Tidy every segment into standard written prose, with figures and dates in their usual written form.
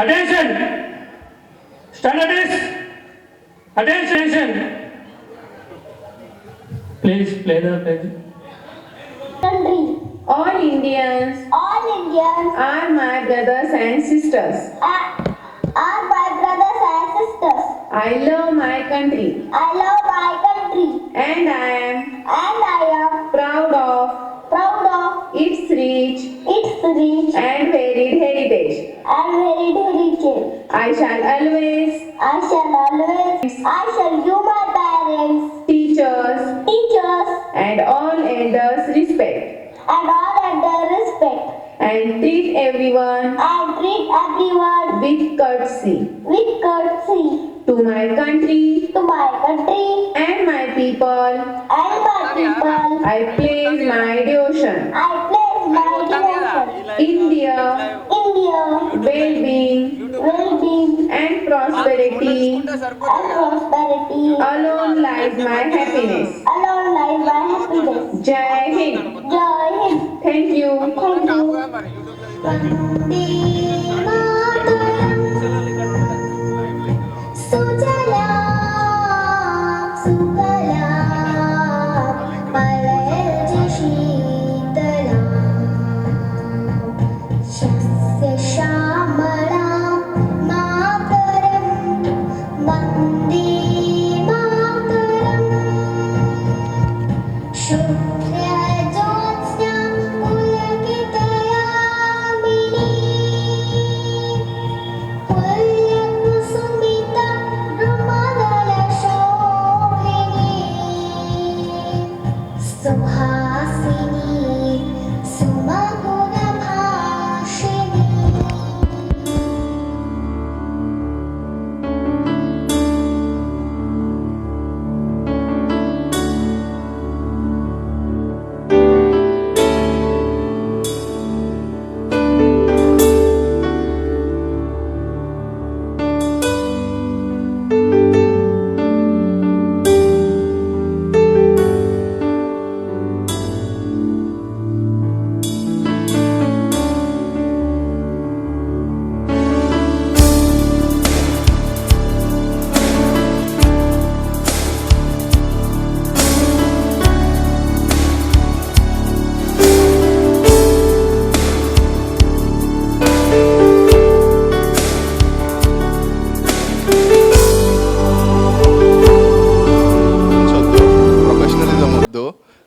Attention! Standards! Attention! Please play the pledge. Country. All Indians are my brothers and sisters. Are my brothers and sisters. I love my country I love my country and I am proud of its rich and varied heritage. I shall always give my parents, teachers and all elders respect and all under respect and treat everyone with courtesy. To my country and my people, I place my devotion. India, well-being and prosperity alone lies my happiness. Jai Hind. Thank you. Vande Mataram, Sujalam, Malayji Sheetalam, Shasya Shamalam, Mataram, Vande Mataram, Shurya Jyotsna Pulakitayamini, Pulyakusumita Brahmadala Shobhini, Suhasini, Sumaguna Bhashini.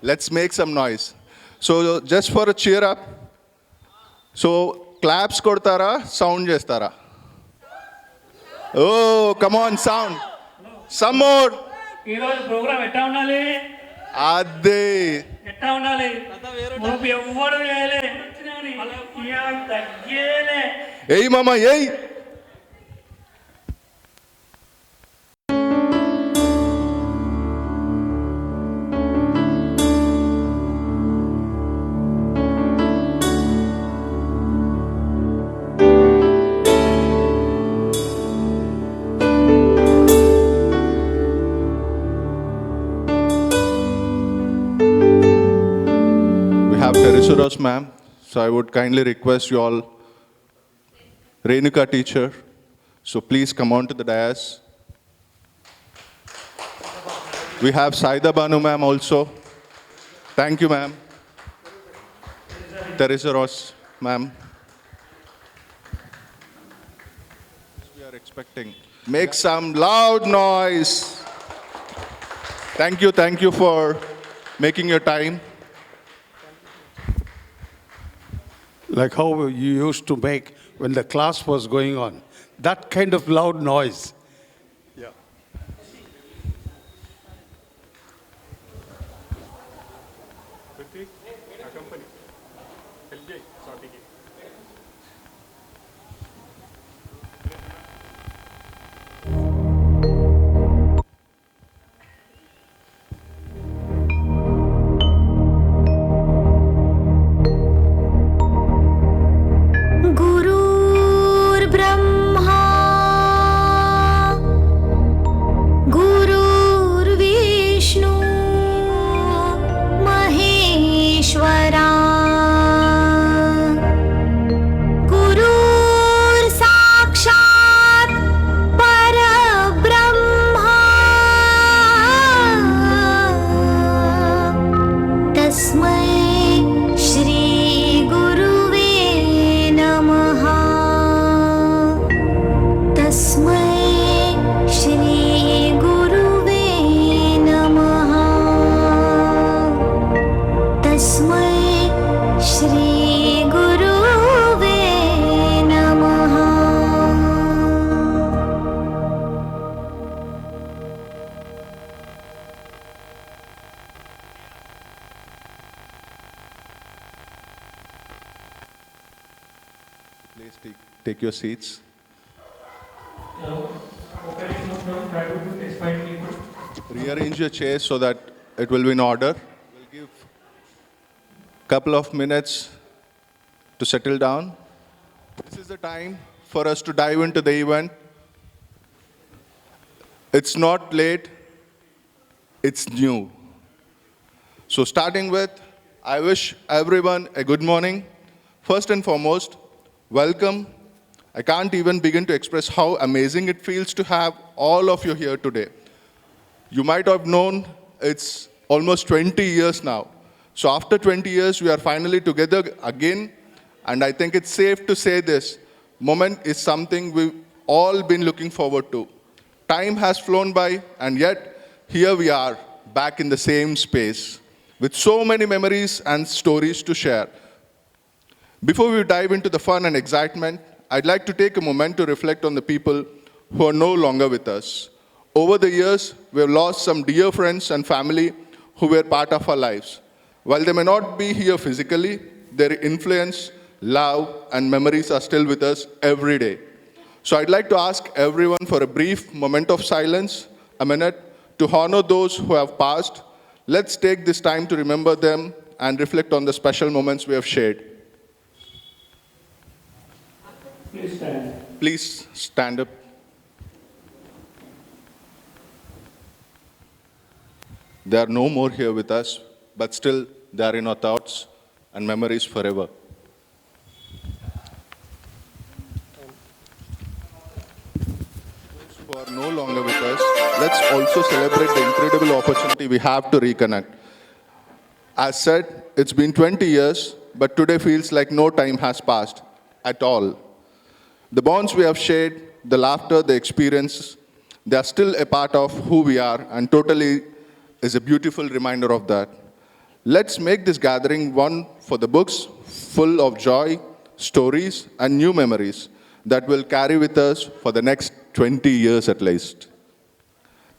Let's make some noise. So just for a cheer up. So claps kodtara, sound chestara. Oh, come on, sound. Some more. ఈరోజు programme ఎట్టా ఉండాలి Ade. ఎట్టా ఉండాలి నువ్వు ఎవ్వడు చేయలే తగ్గేలే Hey mama, hey. We have Teresa ma'am. So I would kindly request you all, Renuka teacher. So please come on to the dais. We have Saida Banu ma'am also. Thank you ma'am. Teresa Ross ma'am. We are expecting. Make some loud noise. Thank you for making your time. Like how you used to make when the class was going on. That kind of loud noise. Yeah. गुरुर्ब्रह्मा गुरुर्विष्णु Maheshwara Please take your seats. Opening no problem, try to do this fine people. Rearrange your chairs so that it will be in order. We'll give a couple of minutes to settle down. This is the time for us to dive into the event. It's not late, it's new. So starting with, I wish everyone a good morning. First and foremost, welcome. I can't even begin to express how amazing it feels to have all of you here today. You might have known it's almost 20 years now. So after 20 years, we are finally together again. And I think it's safe to say this moment is something we've all been looking forward to. Time has flown by, and yet here we are back in the same space with so many memories and stories to share. Before we dive into the fun and excitement, I'd like to take a moment to reflect on the people who are no longer with us. Over the years, we have lost some dear friends and family who were part of our lives. While they may not be here physically, their influence, love, and memories are still with us every day. So I'd like to ask everyone for a brief moment of silence, a minute, to honor those who have passed. Let's take this time to remember them and reflect on the special moments we have shared. Please stand. Please stand up. They are no more here with us, but still they are in our thoughts and memories forever. Those who are no longer with us, let's also celebrate the incredible opportunity we have to reconnect. As said, it's been 20 years, but today feels like no time has passed at all. The bonds we have shared, the laughter, the experience, they are still a part of who we are, and totally is a beautiful reminder of that. Let's make this gathering one for the books, full of joy, stories, and new memories that will carry with us for the next 20 years at least.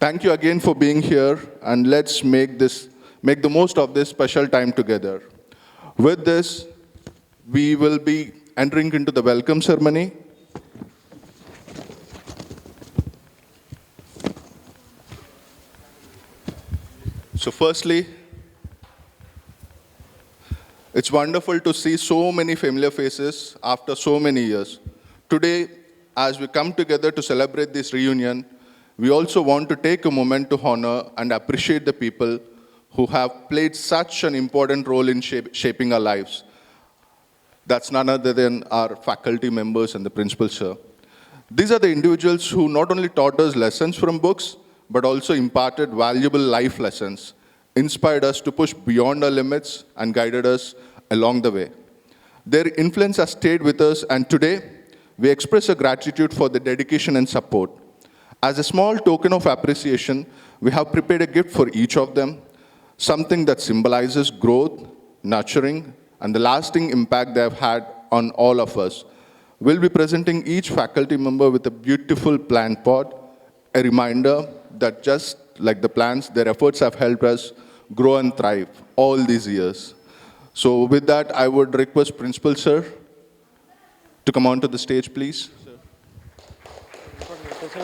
Thank you again for being here, and let's make the most of this special time together. With this, we will be entering into the welcome ceremony. So firstly, it's wonderful to see so many familiar faces after so many years. Today, as we come together to celebrate this reunion, we also want to take a moment to honor and appreciate the people who have played such an important role in shaping our lives. That's none other than our faculty members and the principal, sir. These are the individuals who not only taught us lessons from books, but also imparted valuable life lessons, inspired us to push beyond our limits, and guided us along the way. Their influence has stayed with us, and today, we express a gratitude for the dedication and support. As a small token of appreciation, we have prepared a gift for each of them, something that symbolizes growth, nurturing, and the lasting impact they have had on all of us. We'll be presenting each faculty member with a beautiful plant pot, a reminder that just like the plants, their efforts have helped us grow and thrive all these years. So with that, I would request Principal Sir to come onto the stage, please. Please come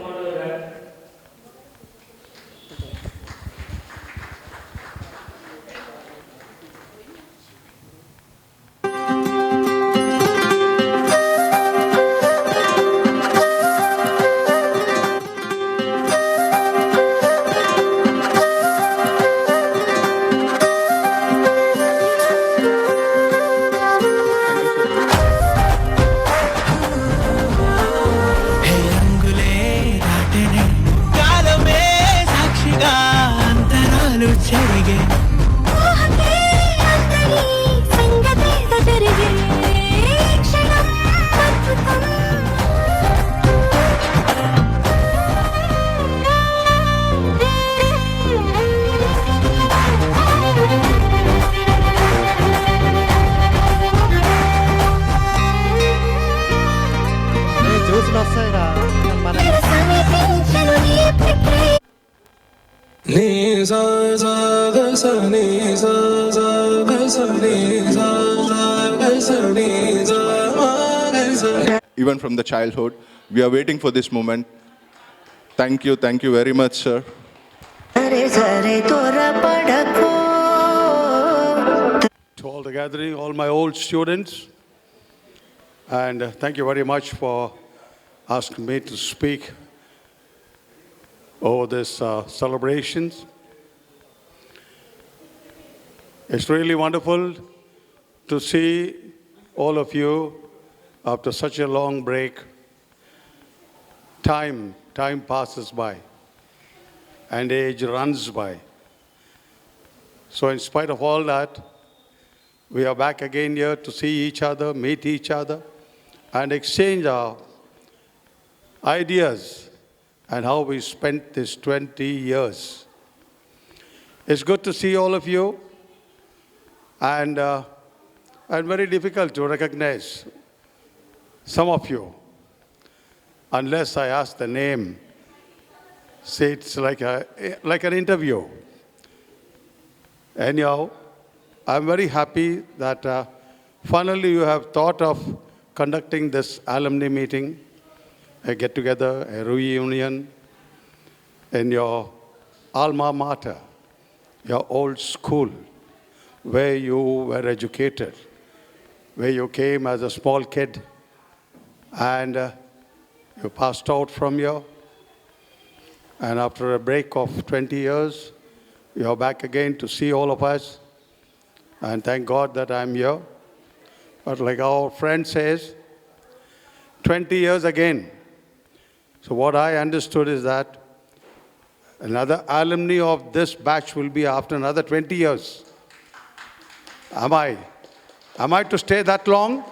on to the back. Ni sa sa ga sa ni sa sa ga sa ni sa sa ga sa ni sa ma ga sa. Even from the childhood, we are waiting for this moment. Thank you very much, sir. To all the gathering, all my old students, and thank you very much for asking me to speak over this celebrations. It's really wonderful to see all of you after such a long break. Time passes by and age runs by. So in spite of all that, we are back again here to see each other, meet each other, and exchange our ideas and how we spent this 20 years. It's good to see all of you, and very difficult to recognize some of you, unless I ask the name. Say it's like an interview. Anyhow, I'm very happy that finally you have thought of conducting this alumni meeting, a get-together, a reunion in your alma mater, your old school, where you were educated, where you came as a small kid and you passed out from here. And after a break of 20 years, you're back again to see all of us. And thank God that I'm here. But like our friend says, 20 years again. So what I understood is that another alumni of this batch will be after another 20 years. Am I to stay that long?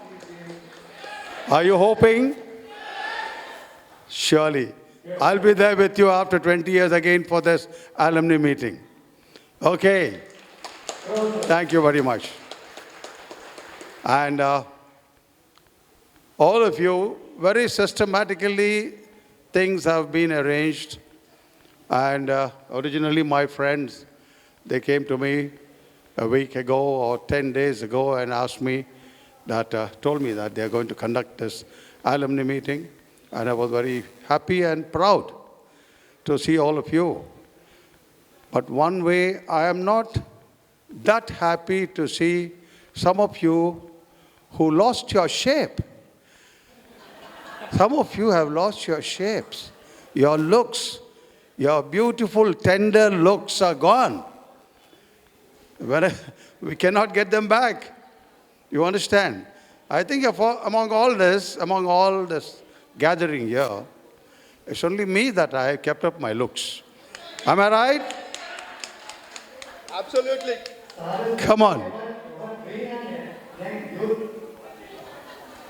Are you hoping? Surely. I'll be there with you after 20 years again for this alumni meeting. Okay. Thank you very much. And all of you, very systematically, things have been arranged. And originally, my friends, they came to me a week ago or 10 days ago and asked me told me that they're going to conduct this alumni meeting. And I was very happy and proud to see all of you. But one way, I am not that happy to see some of you who lost your shape. Some of you have lost your shapes. Your looks, your beautiful, tender looks are gone. We cannot get them back. You understand? I think among all this gathering here, it's only me that I have kept up my looks. Am I right? Absolutely. Come on.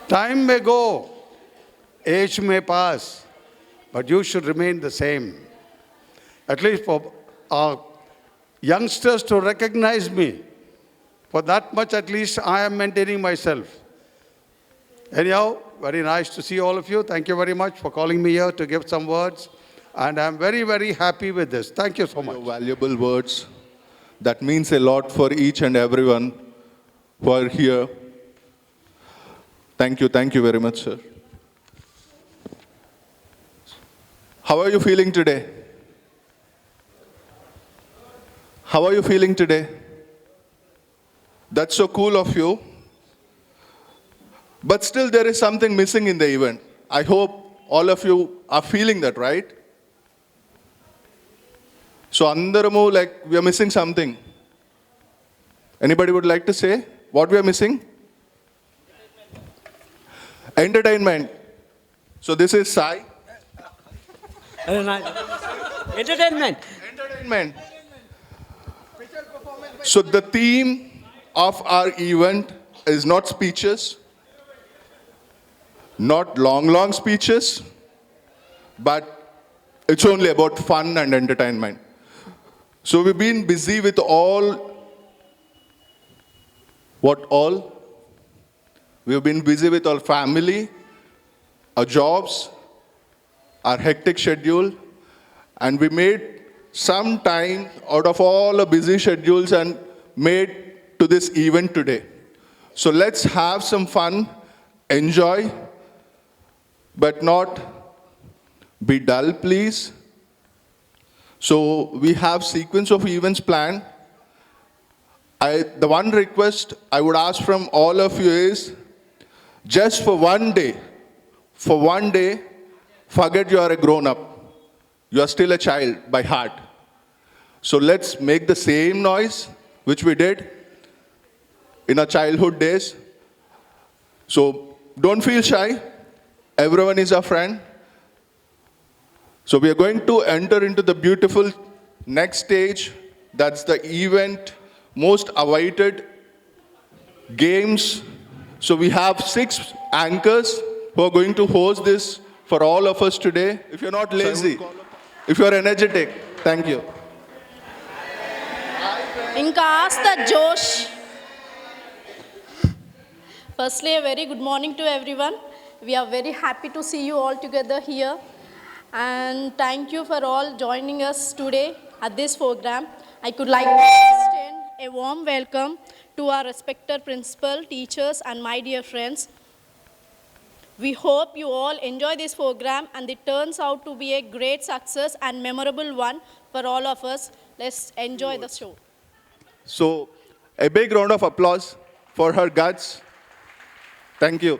Time may go, age may pass, but you should remain the same. At least for our youngsters to recognize me. For that much, at least, I am maintaining myself. Anyhow, very nice to see all of you. Thank you very much for calling me here to give some words. And I'm very, very happy with this. Thank you so much. Your valuable words. That means a lot for each and everyone who are here. Thank you very much, sir. How are you feeling today? How are you feeling today? That's so cool of you. But still there is something missing in the event. I hope all of you are feeling that, right? So andaramu, like, we are missing something. Anybody would like to say what we are missing? Entertainment. So this is Sai. Entertainment. Entertainment. So the theme of our event is not speeches, not long speeches, but it's only about fun and entertainment. So we've been busy with We've been busy with our family, our jobs, our hectic schedule, and we made some time out of all the busy schedules and made to this event today. So let's have some fun, enjoy, but not be dull, please. So we have sequence of events planned. The one request I would ask from all of you is, just for one day, forget you are a grown-up. You are still a child by heart. So let's make the same noise which we did in our childhood days. So don't feel shy. Everyone is our friend. So we are going to enter into the beautiful next stage. That's the event most awaited games. So we have 6 anchors who are going to host this for all of us today. If you're not lazy, if you're energetic, thank you. ఇంకాస్త జోష్. Firstly, a very good morning to everyone. We are very happy to see you all together here. And thank you for all joining us today at this program. I could like to extend a warm welcome to our respected principal, teachers, and my dear friends. We hope you all enjoy this program and it turns out to be a great success and memorable one for all of us. Let's enjoy the show. So a big round of applause for her guts. Thank you.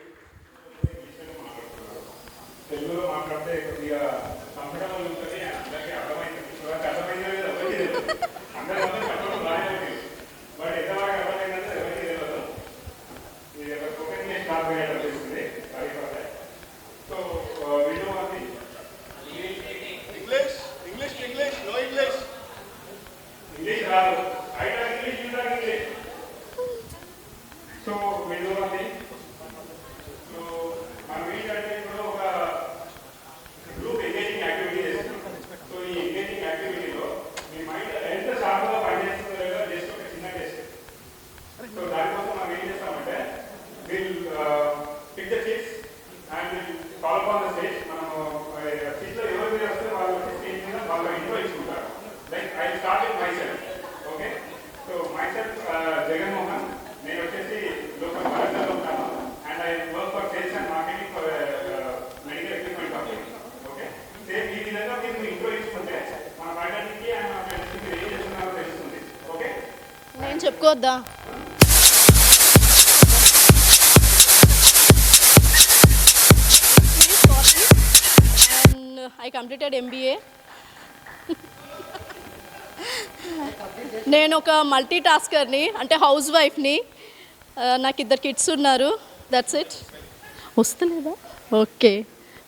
నేను చెప్పుకోవద్దా? And I completed MBA. నేను ఒక multi టాస్కర్ని, అంటే house వైఫ్ని. నాకు 2 kids ఉన్నారు. That's it. వస్తలేదా? Okay,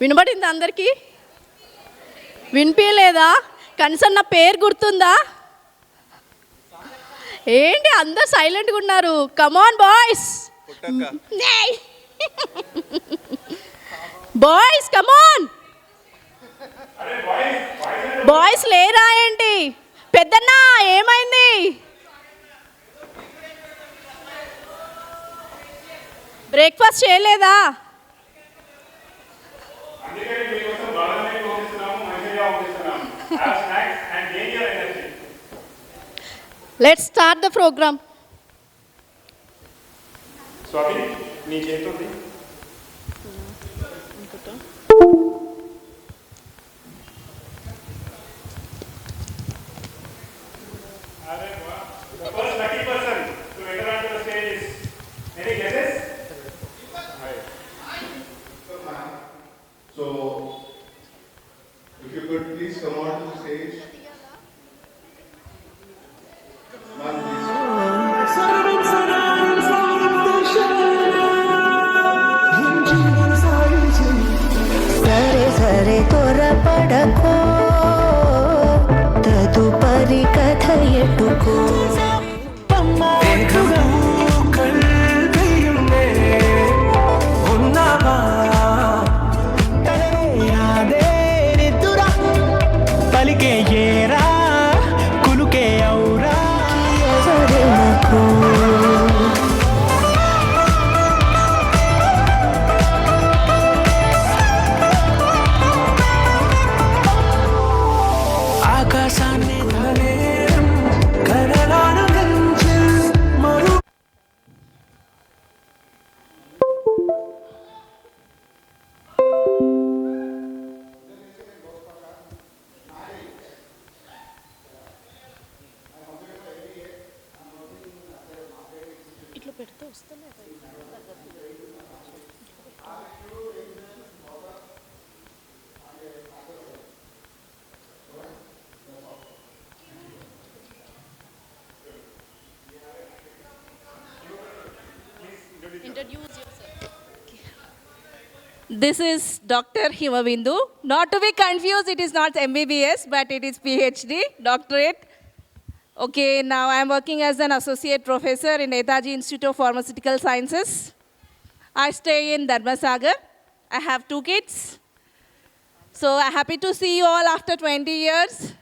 వినబడిందా అందరికీ? వినిపించలేదా? కనీసం నా పేరు గుర్తుందా? ఏంటి అందరు సైలెంట్గా ఉన్నారు? Come on boys, boys come on. Boys లేరా ఏంటి? పెద్దన్నా ఏమైంది? బ్రేక్ఫాస్ట్ చేయలేదా? Let's start the program. Swathi, నీ చేతుంది. The first lucky person to enter onto the stage is, any guesses? So if you could please come on to the stage. Ma'am, please. సరే సరే త్వరపడకో, తదుపరి కథ ఎటుకో. పలికే ఏరా కులుకే ఔరా ఎవరెనకో ఆకాశాన్ని Introduce yourself. This is Dr. Himabindu. Not to be confused, it is not MBBS, but it is PhD, doctorate. Okay, now I am working as an associate professor in Netaji Institute of Pharmaceutical Sciences. I stay in Dharmasagar. I have 2 kids. So I'm happy to see you all after 20 years.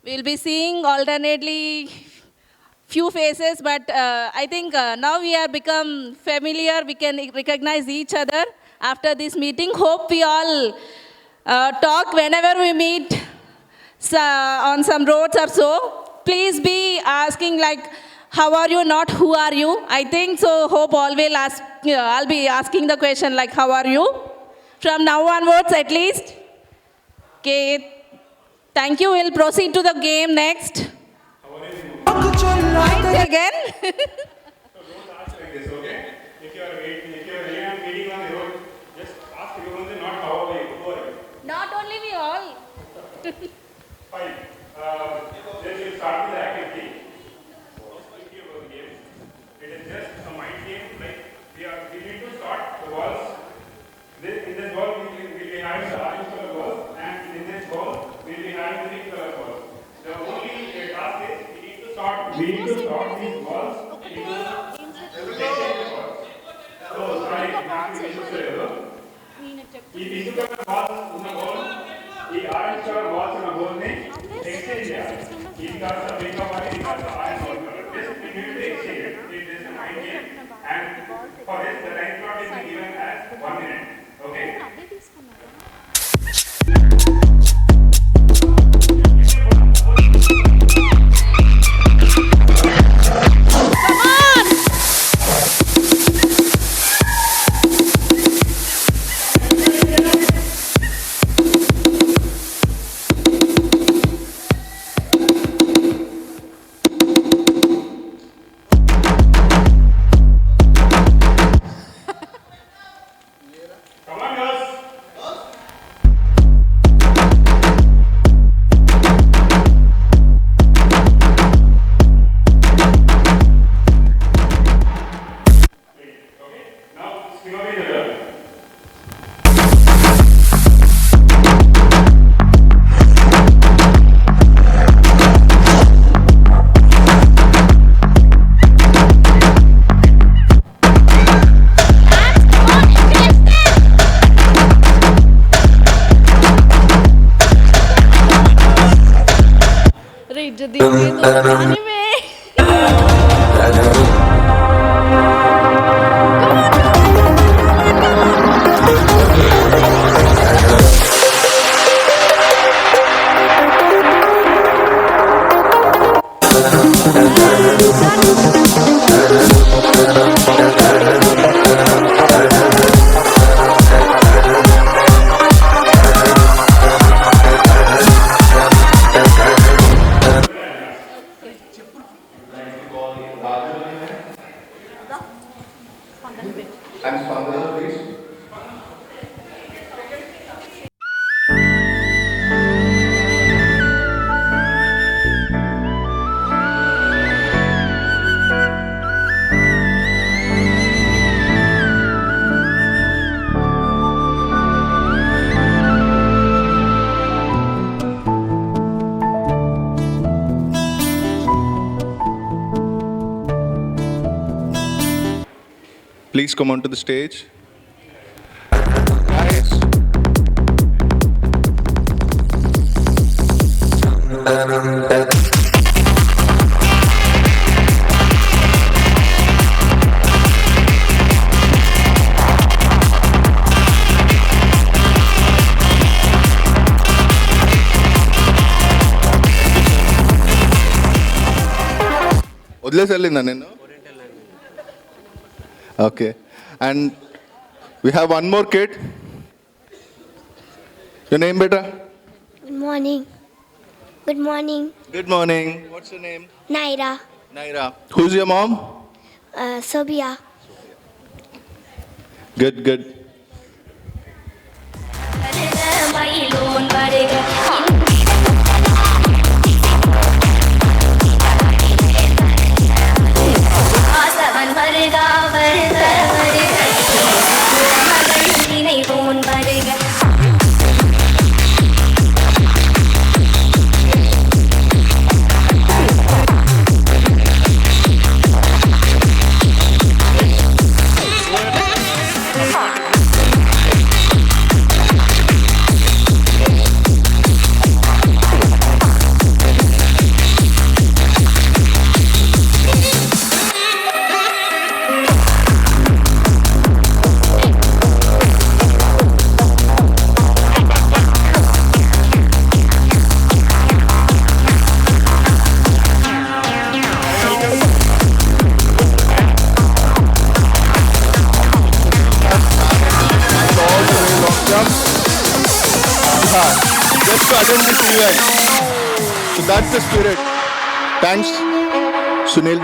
We'll be seeing alternately few faces, but I think now we have become familiar. We can recognize each other after this meeting. Hope we all talk whenever we meet on some roads or so. Please be asking like, how are you, not who are you. I think so. Hope all will ask. I'll be asking the question like, how are you? From now onwards, at least. Okay. Thank you. We'll proceed to the game next. Right again. Don't ask like this, okay? If you are waiting on the road, just ask everyone, not how are you, who are you? Not only we all. Fine. Then we'll start with the activity. Quickly about the game. It is just a mind game. Like we need to start the balls. In this ball, we'll be having the orange color ball, and in this ball, we'll be having the pink color ball. The only task is we need to start these balls into the balls. So, sorry, ఈ pink colour balls ఉన్న ball ఈ orange colour balls ఉన్న ball ని exchange చేయాలి. ఇది కాస్త pink అవ్వాలి, ఇది కాస్త orange ball colour. Just we need to exchange it. It is a mind game, and for this the time slot is given as 1 minute. Okay. Come on, girls. Okay. Now, spin over the girl. Read the anime. And Spandana, please. Please come onto the stage. Guys. వదిలేసి వెళ్ళిందా నేను? Okay. And we have one more kid. Your name, beta? Good morning. Good morning. Good morning. What's your name? Naira. Naira. Who's your mom? Sobia. Good, good. Just to attend this event. So that's the spirit. Thanks, Sunil.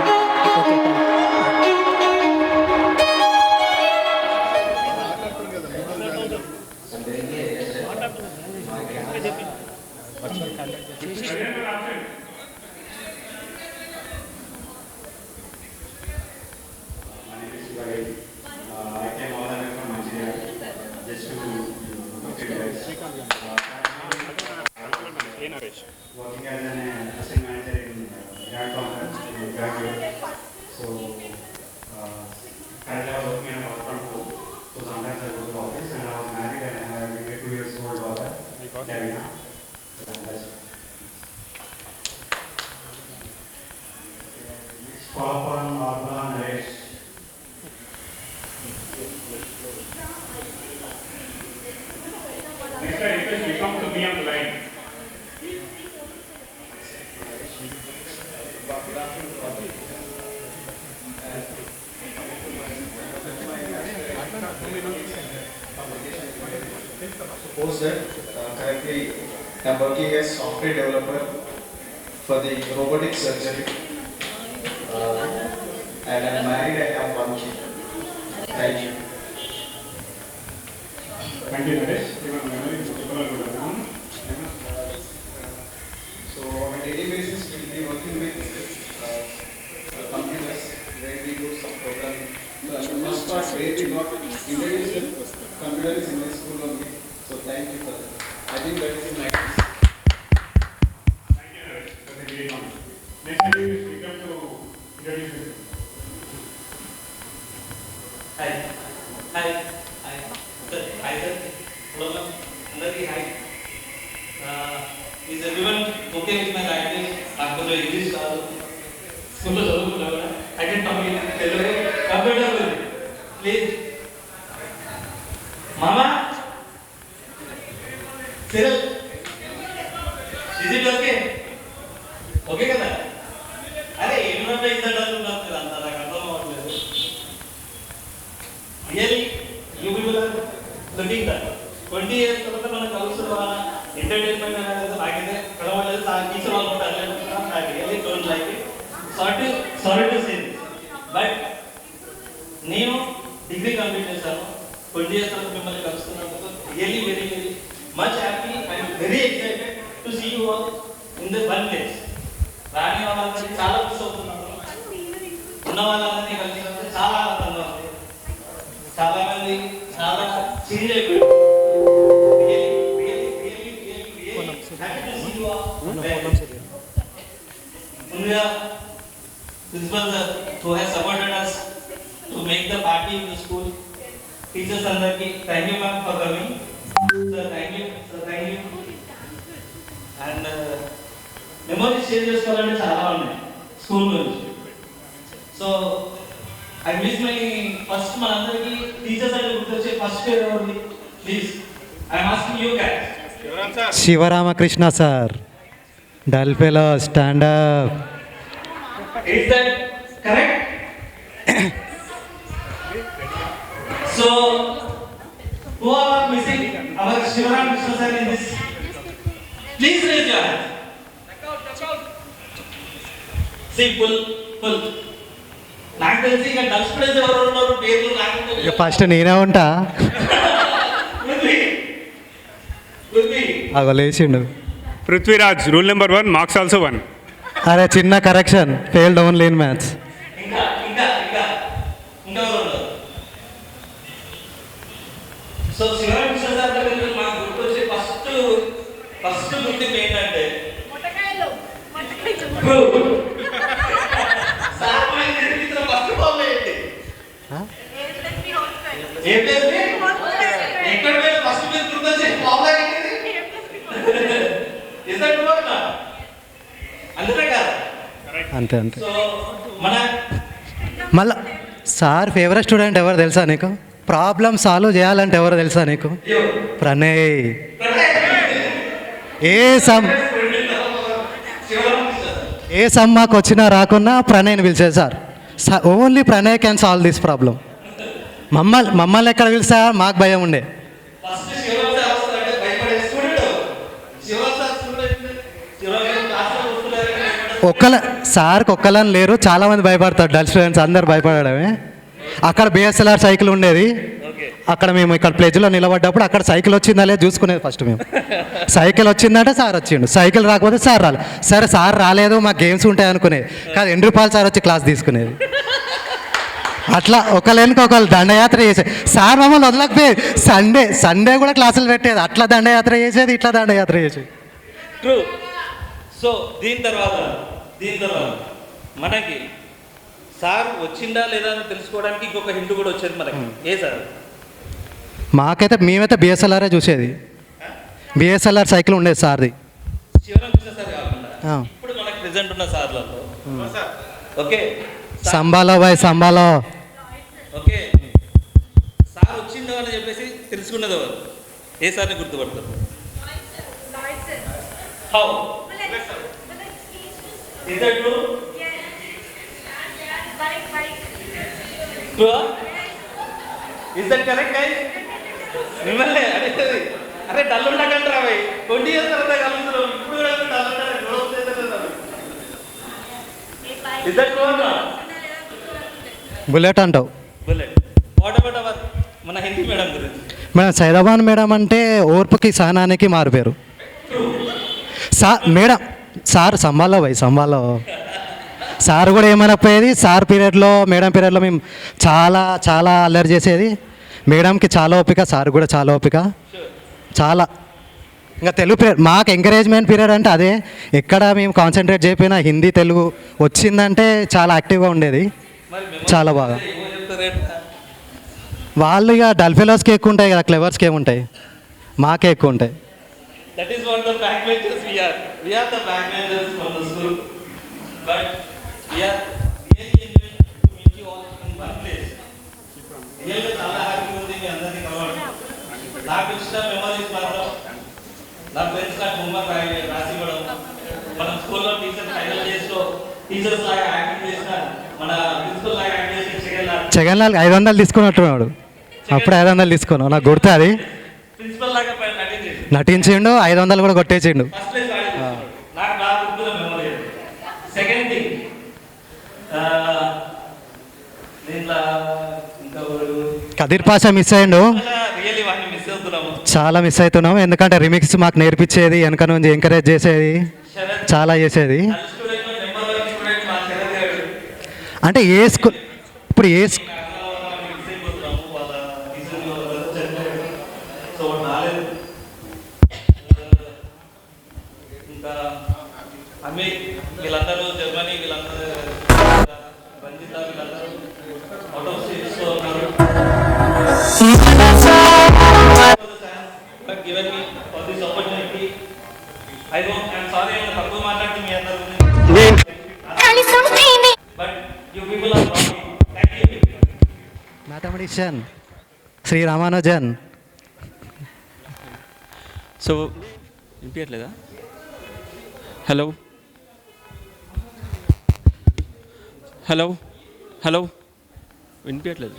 Working as an assistant manager in Grand Conference in Bangalore. So, currently I was working in a work from home. So sometimes I go to the office, and I was married and I have a 2-year-old daughter, Davina. Follow up on Arpana Naresh. Next I request Vikram to be on the line. Suppose that currently I am working as software developer for the robotic surgery, and I am married and I have 1 kid. Thank you. Thank you, Naresh. Even memory is good. So on a daily basis we will be working with computers where we do some programming. So the first part where we got introduced the computer is in my school only. So thank you for that. I think that is in my case. Thank you, Naresh. That's a great one. Next I request Vikram to introduce himself. Hi. Sir. Hi, sir. Hello, Another hi. Is everyone okay with my language? आपको जो English school में ज़रूर बोला होगा. I can talk in Telugu. Comfortable, please. Mama, Cyril, is it okay? Okay కదా? అరే ఏమన్నా ఇంత డల్ ఉన్నారు కదా అంత నాకు అర్థం అవ్వట్లేదు. Really, you people are looking that. 20 years తర్వాత మనం కలుస్తున్నాం ఎంటర్టైన్మెంట్ అనేది నాకైతే కలవలేదు టీచర్ వాళ్ళు ఉంటారు నాకు really don't like it sorry to say this but నేను డిగ్రీ కంప్లీట్ చేశాను 20 years తర్వాత మిమ్మల్ని కలుస్తున్నందుకు really very very much happy and very excited to see you all in the one place రాని వాళ్ళందరికీ చాలా మిస్ అవుతున్నాను ఉన్న వాళ్ళందరినీ కలిసినందుకు చాలా ఆనందంగా ఉంది చాలా మంది చాలా చేంజ్ అయిపోయారు Munga, principal who has supported us to make the party in the school. Teachers andarki, thank you ma'am for coming. Sir, thank you. And memories share చేసుకోవాలంటే చాలా ఉన్నాయి స్కూల్ గురించి. So I miss my first మనందరికి teachers అంటే గుర్తొచ్చే first పేరు ఎవరిది? Please, I am asking you guys. Shivaramakrishna sir. Dull fellow, stand up. Is that correct? So, who are missing our Shivaramakrishna sir in this? Please raise your hand. See, pull. నాకు తెలిసి ఇక dull students ఎవరు ఉన్నారు పేర్లు నాకు first నేనే ఉంటా. అగో లేచిండు. Prithviraj, rule number 1, marks also 1. అరే చిన్న correction, failed only in maths. ఇంకా ఇంకా ఇంకా ఇంకా ఎవరు ఉన్నారు? సో శివరామకృష్ణ సార్ దగ్గర మాకు గుర్తొచ్చే ఫస్ట్ గుర్తింపు ఏంటంటే సార్ ఫస్ట్ బాల్ ఏంటి? ఏం పేరు? ఎక్కడ పేరు ఫస్ట్ పేరు గుర్తొచ్చే బాల్ ఏంటి? Is that true or not? అంతే కదా? అంతే అంతే. సో మన మళ్ళా సార్ ఫేవరెట్ స్టూడెంట్ ఎవరు తెలుసా నీకు? ప్రాబ్లం సాల్వ్ చేయాలంటే ఎవరు తెలుసా నీకు? ప్రణయ్. ఏ సమ్ మాకు వచ్చినా రాకున్నా ప్రణయ్ని పిలిచేది sir. Only Pranay can solve this problem. మమ్మల్ని ఎక్కడ పిలిచా మాకు భయం ఉండే. ఫస్ట్ శివరామ్ సార్ వస్తారంటే భయపడే student Sivaram sir student Sivaram sir క్లాస్లో వస్తున్నారంటే సార్కి ఒక్కలని లేరు, చాలామంది భయపడతారు. డల్ స్టూడెంట్స్ అందరు భయపడమే. అక్కడ బిఎస్ఎల్ఆర్ సైకిల్ ఉండేది. అక్కడ మేము ఇక్కడ ప్లేజ్లో నిలబడ్డప్పుడు అక్కడ సైకిల్ వచ్చిందా లేదు చూసుకునేది ఫస్ట్ మేము. సైకిల్ వచ్చిందంటే సార్ వచ్చిండు, సైకిల్ రాకపోతే సార్ రాలేదు. సరే సార్ రాలేదు, మాకు గేమ్స్ ఉంటాయి అనుకునేది. కాదు ఎండ్రూపాల్ సార్ వచ్చి క్లాస్ తీసుకునేది. అట్లా ఒకళ్ళకి ఒకళ్ళు దండయాత్ర చేసేది. సార్ మమ్మల్ని వదలకపోయేది. సండే కూడా క్లాసులు పెట్టేది. అట్లా దండయాత్ర చేసేది, ఇట్లా దండయాత్ర చేసేది. ట్రూ. సో దీని తర్వాత మనకి సార్ వచ్చిందా లేదా అని తెలుసుకోవడానికి ఇంకొక హింట్ కూడా వచ్చేది మనకి. ఏ సార్? మేమైతే బిఎస్ఎల్ఆరే చూసేది. బిఎస్ఎల్ఆర్ సైకిల్ ఉండేది సార్ది. శివరామకృష్ణ సార్ కాకుండా ఇప్పుడు మనకి ప్రెసెంట్ ఉన్న సార్లతో ఓకే సంబాలో బాయ్ సంబాలో. ఓకే సార్ వచ్చిందో అని చెప్పేసి తెలుసుకున్నది ఎవరు? ఏ సార్ని గుర్తుపడతారు? How? Is that true? True? Is that correct, guys? మిమ్మల్ని అడిగేది అరే డల్ ఉండకండి రా భయ్, 20 years తర్వాత కలుగుతున్నాం, ఇప్పుడు కూడా డల్ ఉంటారు, గ్రోత్ చేస్తారు. Is that true or not? Bullet అంటావు. బుల్లెట్. వాట్ అబౌట్ అవర్ మన హిందీ మేడం గురించి? మేడం సైదాబాన్ మేడం అంటే ఓర్పుకి సహనానికి మారుపేరు. మేడం సార్ సంబాలో పోయి సంబాలో సార్ కూడా ఏమైనాపోయేది. సార్ పీరియడ్లో మేడం పీరియడ్లో మేము చాలా అల్లరి చేసేది. మేడంకి చాలా ఓపిక, సార్ కూడా చాలా ఓపిక. చాలా ఇంకా తెలుగు పీరియడ్ మాకు ఎంకరేజ్మెంట్ పీరియడ్ అంటే అదే. ఎక్కడ మేము కాన్సన్ట్రేట్ చేయకపోయినా హిందీ తెలుగు వచ్చిందంటే చాలా యాక్టివ్గా ఉండేది, చాలా బాగా. వాళ్ళు ఇక డల్ ఫెలోస్కి ఎక్కువ ఉంటాయి కదా, క్లెవర్స్కి ఏముంటాయి, మాకే ఎక్కువ ఉంటాయి. That is what the backbenchers we are. We are the backbenchers from the school. But we are really enjoying to meet you all in one place. Really చాలా హ్యాపీగా ఉంది మీ అందరినీ కలవడం. నాకు ఇచ్చిన మెమరీస్ మాత్రం నా ఫ్రెండ్స్ నాకు హోంవర్క్ రాసి ఇవ్వడం, మన స్కూల్లో టీచర్ ఫైనల్ డేస్లో టీచర్స్ లాగా యాక్టింగ్ చేసిన, మన ప్రిన్సిపల్ లాగా యాక్ట్ చేసిన జగన్లాల్ 500 తీసుకున్నట్టున్నాడు. అప్పుడు 500 తీసుకున్నావు, నాకు గుర్తు అది. ప్రిన్సిపల్ లాగా నటించిండు, 500 కూడా కొట్టేసిండు. ఫస్ట్ ప్లేస్ నాకు నా గుర్తున్న మెమరీ. సెకండ్ థింగ్ దీంట్లో ఇంకా కదిర్ పాషా మిస్ అయ్యిండు. రియల్లీ వాడిని మిస్ అవుతున్నాము, చాలా మిస్ అవుతున్నాము. ఎందుకంటే రిమిక్స్ మాకు నేర్పించేది, వెనక నుంచి ఎంకరేజ్ చేసేది, చాలా చేసేది. అంటే ఏ స్కూల్ ఇప్పుడు ఏ వీళ్ళందరూ జర్మనీ, వీళ్ళందరూ రంజిత, వీళ్ళందరూ అవుట్ ఆఫ్ స్టేట్స్ లో ఉన్నారు. Given me for this opportunity. I don't I am sorry నేను తక్కువ మాట్లాడి మీ అందరూ, but you people are lovely. Thank you. Mathematician Shri Ramanujan. So వినిపించట్లేదా? హలో హలో హలో వినిపించట్లేదు.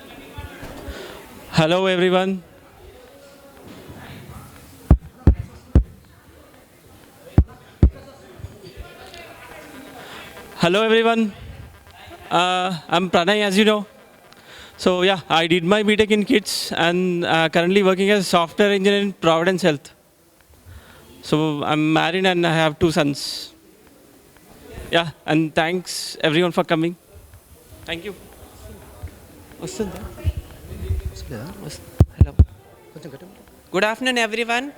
Hello everyone. Hello everyone. I'm Pranay, as you know. So yeah, I did my BTech in kids and currently working as a software engineer in Providence Health. So I'm married and I have 2 sons. Yeah, and thanks everyone for coming. Thank you. Hello. Good afternoon, everyone.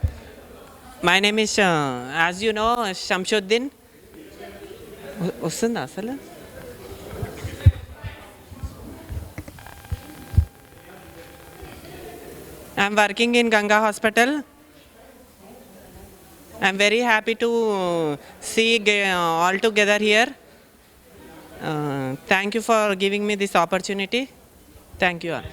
My name is, as you know, Shamshuddin. Wastunda asala? I'm working in Ganga Hospital. I'm very happy to see all together here. Thank you for giving me this opportunity. Thank you all.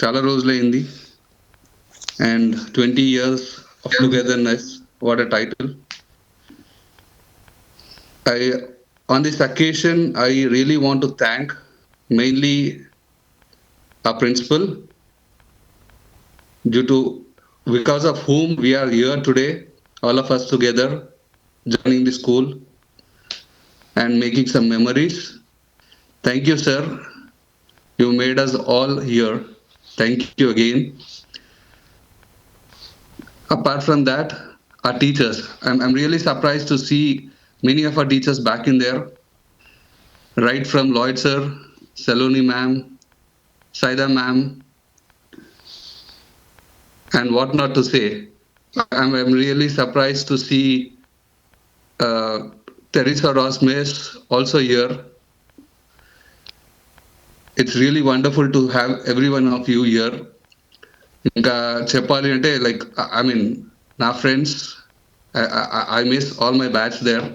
చాలా రోజులైంది and 20 years of togetherness. What a title. On this occasion, I really want to thank mainly our principal, because of whom we are here today, all of us together, joining the school and making some memories. Thank you, sir. You made us all here. Thank you again. Apart from that, our teachers. I'm really surprised to see many of our teachers back in there. Right from Lloyd sir, Saloni ma'am, Saida ma'am, and what not to say. I'm really surprised to see Teresa Rosmes also here. It's really wonderful to have every one of you here. ఇంకా చెప్పాలి అంటే like I mean నా friends I miss all my batch there.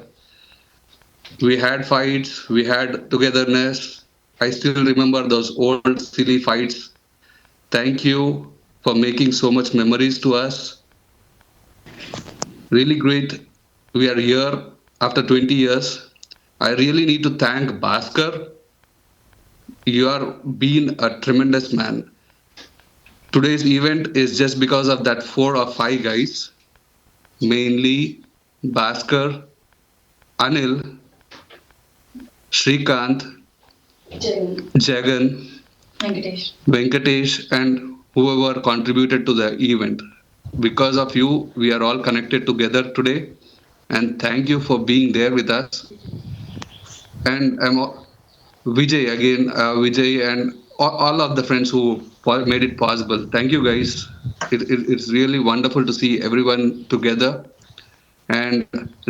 We had fights, we had togetherness. I still remember those old silly fights. Thank you for making so much memories to us. Really great. We are here after 20 years. I really need to thank Bhaskar. You are being a tremendous man. Today's event is just because of that 4 or 5 guys, mainly Bhaskar, Anil, Shrikant, Jagan, Venkatesh, and whoever contributed to the event. Because of you, we are all connected together today, and thank you for being there with us. And I'm Vijay again, Vijay and all of the friends who made it possible. Thank you guys. It's really wonderful to see everyone together and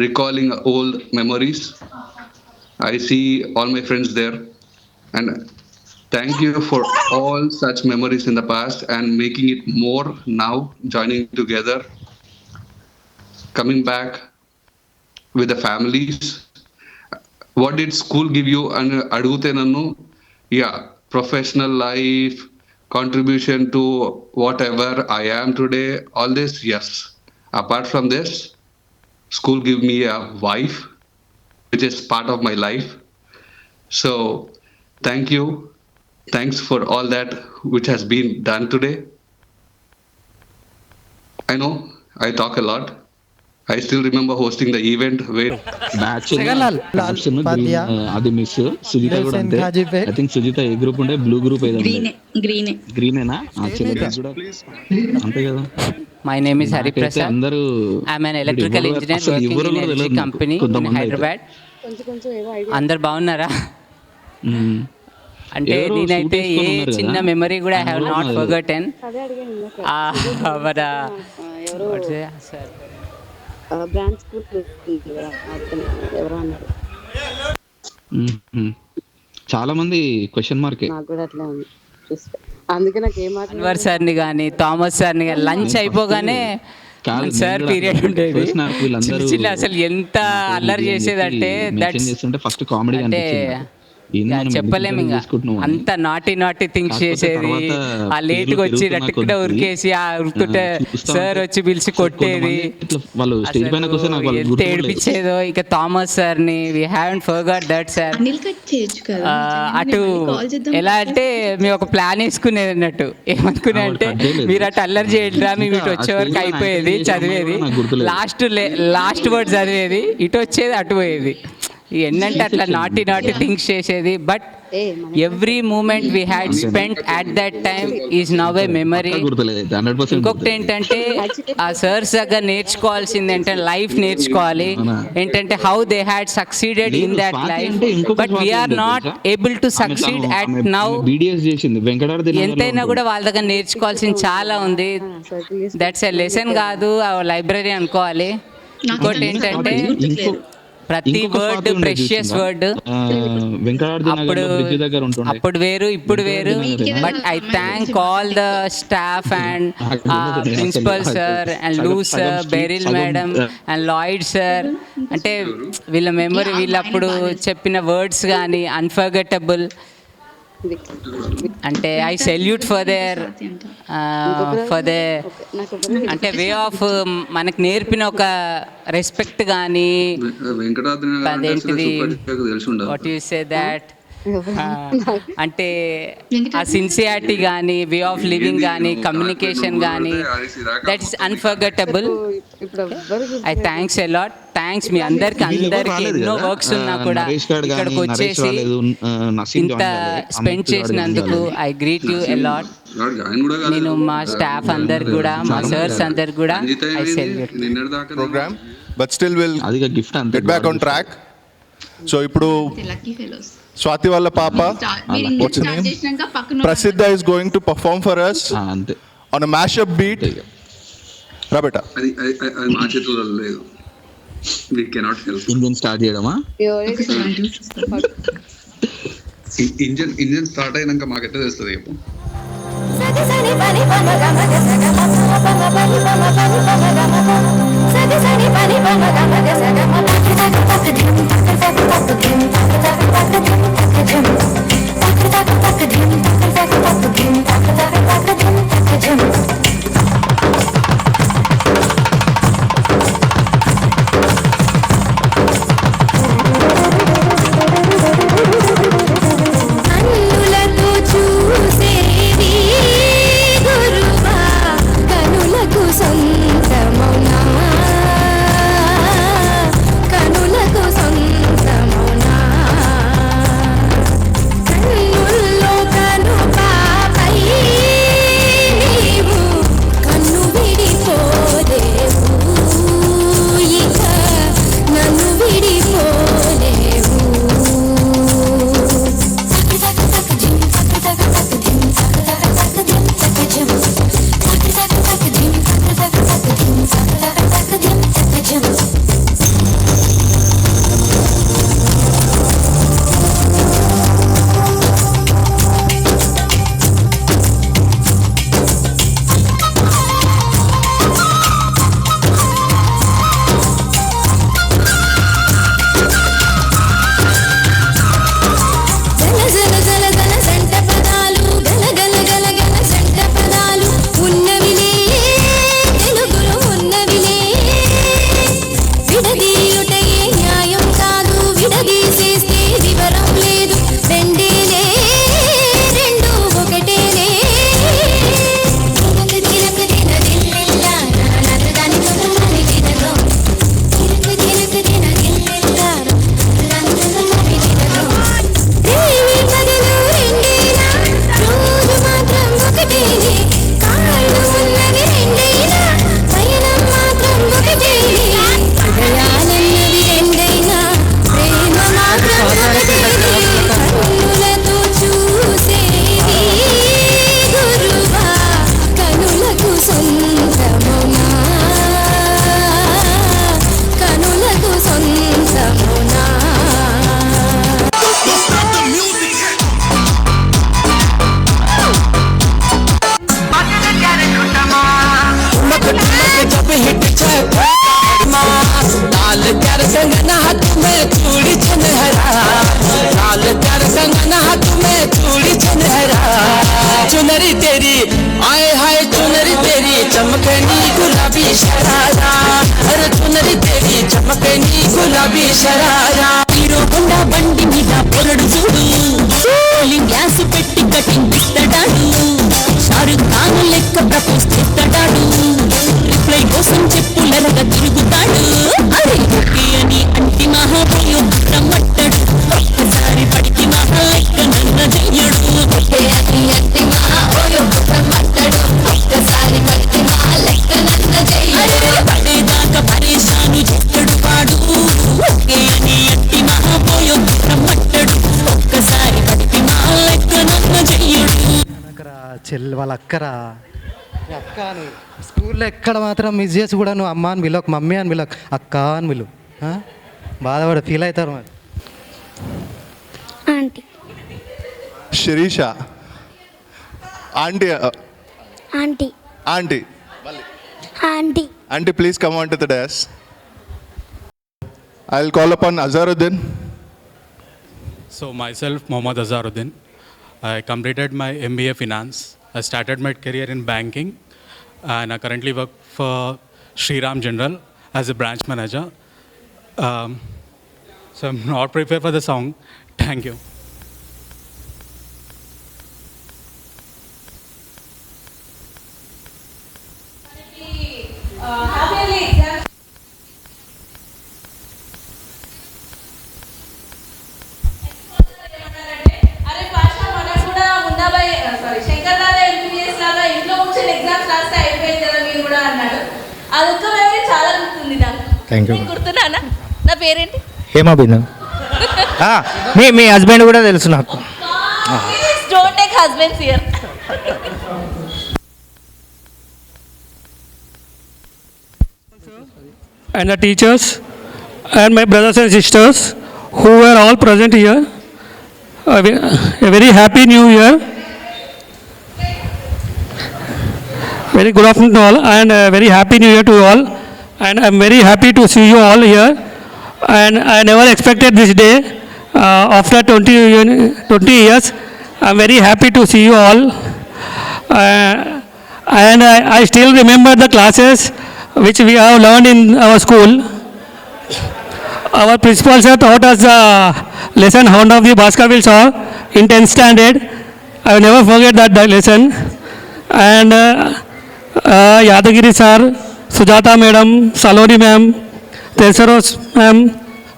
recalling old memories. I see all my friends there, and thank you for all such memories in the past and making it more now, joining together, coming back with the families. What did school give you? Adugute nannu, yeah, professional life, contribution to whatever I am today, all this, yes. Apart from this, school gave me a wife, which is part of my life. So thank you. Thanks for all that which has been done today. I know I talk a lot. I still remember hosting the event where అది miss Sujitha కూడా అంతే. I think Sujitha A group ఉండే? Blue group ఏదో గ్రీనేనా? అంతే కదా. My name is Hari Prasad. I'm an electrical engineer working in LG company in Hyderabad. అందరు బాగున్నారా? అంటే నేనైతే ఏ చిన్న మెమరీ కూడా ఐ హ్యావ్ నాట్ ఫర్గటెన్. చాలా మంది క్వశ్చన్ మార్క్. అందుకే నాకు అన్వర్ సార్ని కానీ థామస్ సార్ని కానీ లంచ్ అయిపోగానే సార్ పీరియడ్ ఉండేది. చిన్న అసలు ఎంత అల్లరి చేసేదంటే ఫస్ట్ కామెడీ అంటే చెప్పలేము ఇంకా. అంత నాటి థింగ్స్ చేసేది. ఆ లేట్గా వచ్చి రట్టుకుంటే ఉరికేసి ఆ ఉరుకుంటే సార్ వచ్చి పిలిచి కొట్టేది. ఎంత ఏడిపించేదో. ఇక థామస్ సార్ని వి హావెంట్ ఫర్గాట్ దట్ సార్. అటు ఎలా అంటే మేము ఒక ప్లాన్ వేసుకునేది అన్నట్టు. ఏమనుకునే అంటే మీరు అటు అల్లరి చేయడరా, మేము ఇటు వచ్చే వరకు అయిపోయేది చదివేది. లాస్ట్ వర్డ్ చదివేది, ఇటు వచ్చేది అటు పోయేది. ఏంటంటే అట్లా నాటి థింగ్స్ చేసేది. But every moment we had spent at that time is now a memory. ఇంకొకటి ఏంటంటే ఆ సర్స్ దగ్గర నేర్చుకోవాల్సింది ఏంటంటే లైఫ్ నేర్చుకోవాలి. ఏంటంటే how they had succeeded in that life, but we are not able to succeed at now. ఎంతైనా కూడా వాళ్ళ దగ్గర నేర్చుకోవాల్సింది చాలా ఉంది. దట్స్ ఎ లెసన్ కాదు, లైబ్రరీ అనుకోవాలి. ఇంకోటి ఏంటంటే ప్రతి వర్డ్ ప్రెషియస్ వర్డ్. అప్పుడు వేరు ఇప్పుడు వేరు. But I thank all the staff and principal sir and Luz sir, Beryl madam and Lloyd sir. అంటే వీళ్ళ మెమరీ, వీళ్ళప్పుడు చెప్పిన వర్డ్స్ కానీ అన్ఫర్గెటబుల్. అంటే ఐ సెల్యూట్ ఫర్ దేర్ అంటే వే ఆఫ్ మనకు నేర్పిన ఒక రెస్పెక్ట్ కానీ అదేంటిది వాట్ యు సే దాట్ అంటే ఆ సిన్సియారిటీ కానీ వే ఆఫ్ లివింగ్ కానీ కమ్యూనికేషన్ కానీ that is unforgettable. I thanks a lot. Thanks మీ అందరికి ఎన్నో వర్క్స్ ఉన్నా కూడా ఇక్కడికి వచ్చేసి ఇంత స్పెండ్ చేసినందుకు I greet you a lot. నేను మా స్టాఫ్ అందరికి కూడా, మా సర్స్ అందరికి కూడా I salute. Programme but still will get back on track. So ఇప్పుడు స్వాతి వాళ్ళ పాప ప్రసిద్ధ is going to perform for us on a mashup beat. రాబేటా అది మా చేతుల్లో లేదు. We cannot help. Engine start చేయడమా? ఇంజిన్ స్టార్ట్ అయినాక మాకు ఎట్లా తెలుస్తుంది చెప్పు. కన్నుల్లో కను పాపై छे लाल प्यार कंगना हाथ में चूड़ी छनहरा लाल प्यार कंगना हाथ में चूड़ी छनहरा चुनरी तेरी आए हाय चुनरी तेरी चमकनी गुलाबी शरारा अरे चुनरी तेरी चमकनी गुलाबी शरारा हीरो होंडा బండి మీద పొరడు చూడు గ్యాస్ పెట్టి కటింగ్ ఇస్తాడాడు షారుఖ్ ఖాన్ లెక్క ప్రపోజ్ చేస్తాడాడు రిప్లై కోసం చెప్పులరగా తిరుగుతాడు అరే ఓకే అని అంటి మహాప్రయోగం మట్టడు ఒక్కసారి పడికి మహా లెక్క నన్న చెయ్యడు ఓకే అని అంటి మహాప్రయోగం మట్టడు ఒక్కసారి పడికి మహా లెక్క నన్న చెయ్యడు పడేదాకా పరేషాను చేస్తాడు వాడు ఓకే అని అంటి మహాప్రయోగం మట్టడు ఒక్కసారి పడికి మహా లెక్క నన్న చెయ్యడు చెల్లి వాళ్ళ అక్కరా అక్క అని స్కూల్లో ఎక్కడ మాత్రం మిస్ చేసి కూడా నువ్వు అమ్మ అని పిలవకు మమ్మీ అని పిలవకు అక్క అని పిలువు బాధపడ ఫీల్ అవుతారు మరి auntie Sirisha auntie auntie auntie auntie Auntie, please come on to the dais. I'll call upon Azharuddin. So myself, Mohammad Azharuddin. I completed my MBA Finance. I started my career in banking and I currently work for Shriram General as a branch manager. So I'm not prepared for the song. Thank you. అదొక్క memory చాలా గుర్తుంది నాకు. Thank you. గుర్తున్నానా? నా పేరేంటి? హేమాబిన్. మీ husband కూడా తెలుసు నాకు. Don't take husbands here. And the teachers and my brothers and sisters who were all present here. A very happy new year. Very good afternoon to all and very happy new year to all. And I'm very happy to see you all here. And I never expected this day. After 20 years, I'm very happy to see you all. And I still remember the classes which we have learned in our school. Our principal sir taught us the lesson Hound of the Baskerville saw in 10th standard. I will never forget that lesson. And Yadagiri sir, Sujata madam, Saloni ma'am, Tesaros ma'am,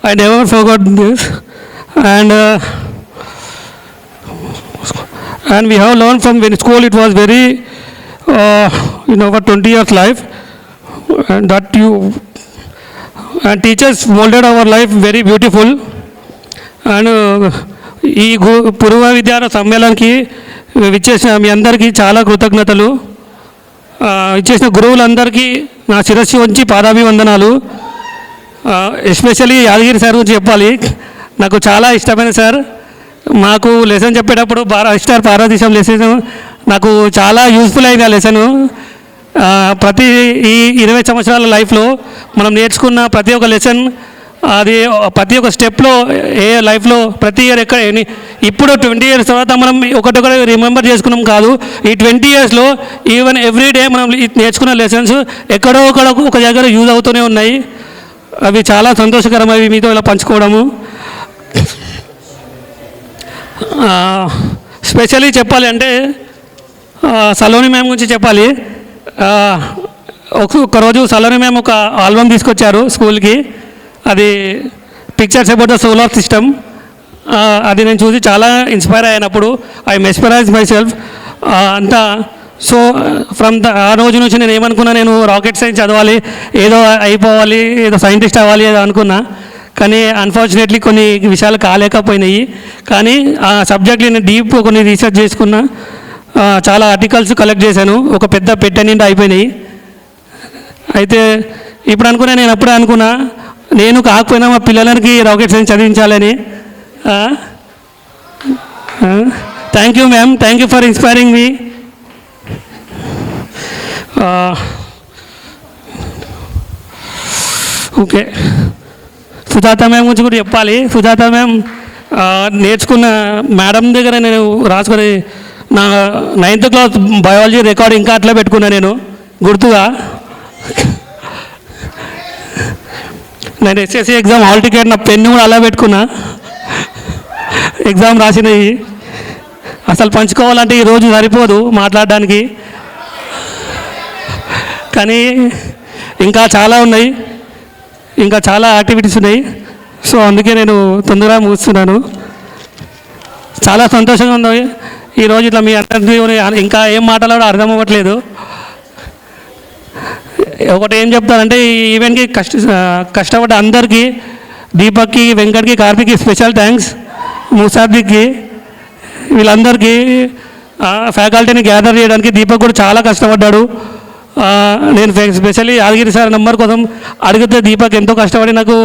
I never forgot this. And we have learned from when school it was very, for 20 years life. And that and teachers molded our life very beautiful. And ఈ పూర్వ విద్యార్థి సమ్మేళనానికి విచ్చేసిన మీ అందరికీ చాలా కృతజ్ఞతలు. ఇచ్చేసిన గురువులందరికీ నా శిరస్సు వంచి పాదాభివందనాలు. ఎస్పెషల్లీ యాదగిరి సార్ గురించి చెప్పాలి. నాకు చాలా ఇష్టమైన సార్. మాకు లెసన్ చెప్పేటప్పుడు స్టార్ పార్వతీశం లెసన్ నాకు చాలా యూస్ఫుల్ అయింది. ఆ లెసను ప్రతి ఈ 20 సంవత్సరాల లైఫ్లో మనం నేర్చుకున్న ప్రతి ఒక్క లెసన్ అది ప్రతి ఒక్క స్టెప్లో ఏ లైఫ్లో ప్రతి ఇయర్ ఇప్పుడు 20 years తర్వాత మనం ఒకటొకటి రిమెంబర్ చేసుకున్నాం కాదు. ఈ 20 yearsలో ఈవెన్ ఎవ్రీ డే మనం నేర్చుకున్న లెసన్స్ ఎక్కడో ఒక దగ్గర యూజ్ అవుతూనే ఉన్నాయి. అవి చాలా సంతోషకరం అవి మీతో ఇలా పంచుకోవడము. స్పెషల్లీ చెప్పాలి అంటే సలోని మ్యామ్ గురించి చెప్పాలి. ఒకరోజు సలోని మ్యామ్ ఒక ఆల్బమ్ తీసుకొచ్చారు స్కూల్కి. అది pictures about the solar system. అది నేను చూసి చాలా ఇన్స్పైర్ అయినప్పుడు ఐ మెస్పరైజ్ మై సెల్ఫ్ అంతా. సో ఆ రోజు నుంచి నేను ఏమనుకున్నా, నేను రాకెట్ సైన్స్ చదవాలి, ఏదో అయిపోవాలి, ఏదో సైంటిస్ట్ అవ్వాలి ఏదో అనుకున్నా. కానీ అన్ఫార్చునేట్లీ కొన్ని విషయాలు కాలేకపోయినాయి. కానీ ఆ సబ్జెక్ట్ని నేను డీప్ కొన్ని రీసెర్చ్ చేసుకున్నా. చాలా ఆర్టికల్స్ కలెక్ట్ చేశాను. ఒక పెద్ద పెట్టె నిండా అయిపోయినాయి. అయితే ఇప్పుడు అనుకున్నా, నేను అప్పుడే అనుకున్నా నేను కాకపోయినా మా పిల్లలకి రాకెట్ సైన్స్ చదివించాలని. Thank you ma'am, thank you for inspiring మీ. ఓకే, సుజాత మ్యామ్ గురించి కూడా చెప్పాలి. సుజాత మ్యామ్ నేర్చుకున్న మేడం దగ్గర నేను రాసుకొని నా 9th క్లాస్ బయాలజీ రికార్డ్ ఇంకా అట్లా పెట్టుకున్నా నేను గుర్తుగా. నేను ఎస్ఎస్సి ఎగ్జామ్ హాల్ టికెట్ నా పెన్ను కూడా అలా పెట్టుకున్నా ఎగ్జామ్ రాసినవి. అసలు పంచుకోవాలంటే ఈరోజు సరిపోదు మాట్లాడడానికి, కానీ ఇంకా చాలా ఉన్నాయి, ఇంకా చాలా యాక్టివిటీస్ ఉన్నాయి. సో అందుకే నేను తొందరగా ముగిస్తున్నాను. చాలా సంతోషంగా ఉంది ఈరోజు ఇట్లా మీ అందరినీ ఇంకా ఏం మాట్లాడాలో అర్థం అవ్వట్లేదు. ఒకటి ఏం చెప్తానంటే ఈ ఈవెంట్కి కష్టపడ్డ అందరికీ, దీపక్కి, వెంకట్కి, కార్తిక్కి స్పెషల్ థ్యాంక్స్, ముసాద్దిక్కి, వీళ్ళందరికీ ఫ్యాకల్టీని గ్యాదర్ చేయడానికి దీపక్ కూడా చాలా కష్టపడ్డాడు. నేను స్పెషల్లీ యాదగిరి సార్ నెంబర్ కోసం అడిగితే దీపక్ ఎంతో కష్టపడి నాకు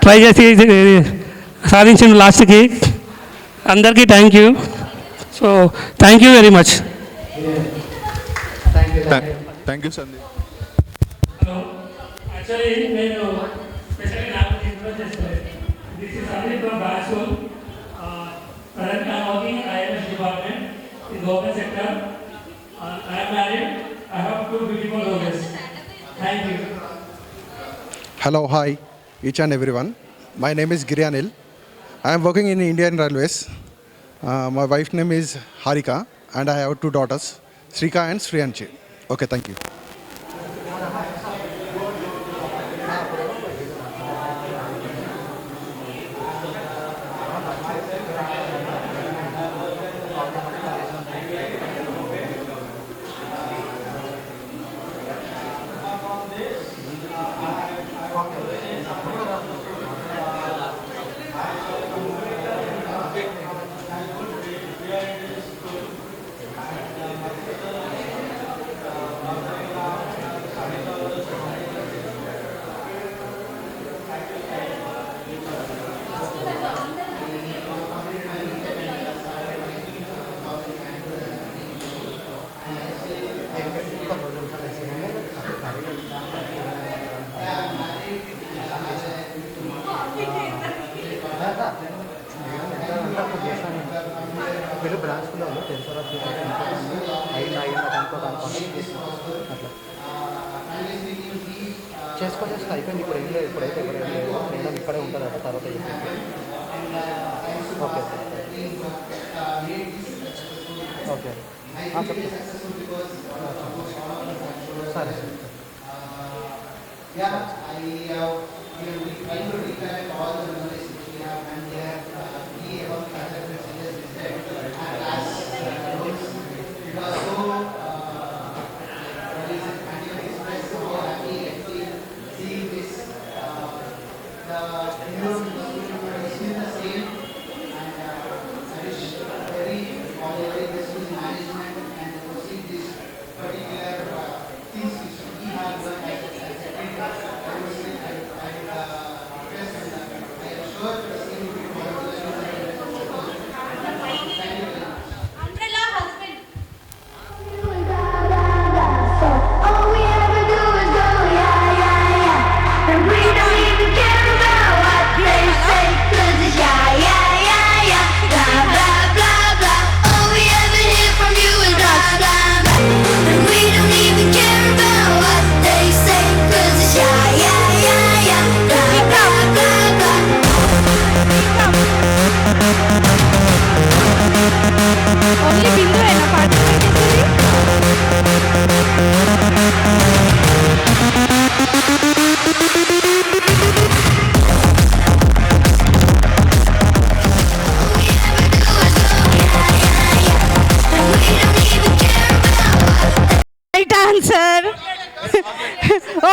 ట్రై చేసి సాధించింది లాస్ట్కి. అందరికీ thank you. So thank you very much. Thank you Sandeep. Actually నేను స్పెషల్లీ నాకు ఇంట్రొడ్యూస్ చేస్తాను. దిస్ ఇస్ సందీప్ ఫ్రమ్ బాస్కూల్. Currently I am working in IMS department in the open sector. I am married. I have 2 beautiful daughters. Thank you. Hello, hi, each and everyone. My name is Giryanil. I am working in Indian Railways. My wife's name is Harika, and I have 2 daughters, Srika and Sriyanchi. Okay, thank you. మీరు బ్రాంచ్లో tensor of అయినా అట్లా చేసుకోవచ్చు. అయిపోయింది, ఇప్పుడు ఏం లేదు, ఇప్పుడైతే ఇప్పుడు ఏం లేదు, నేను ఇక్కడే ఉంటుంది అట్లా తర్వాత ఓకే ఓకే సరే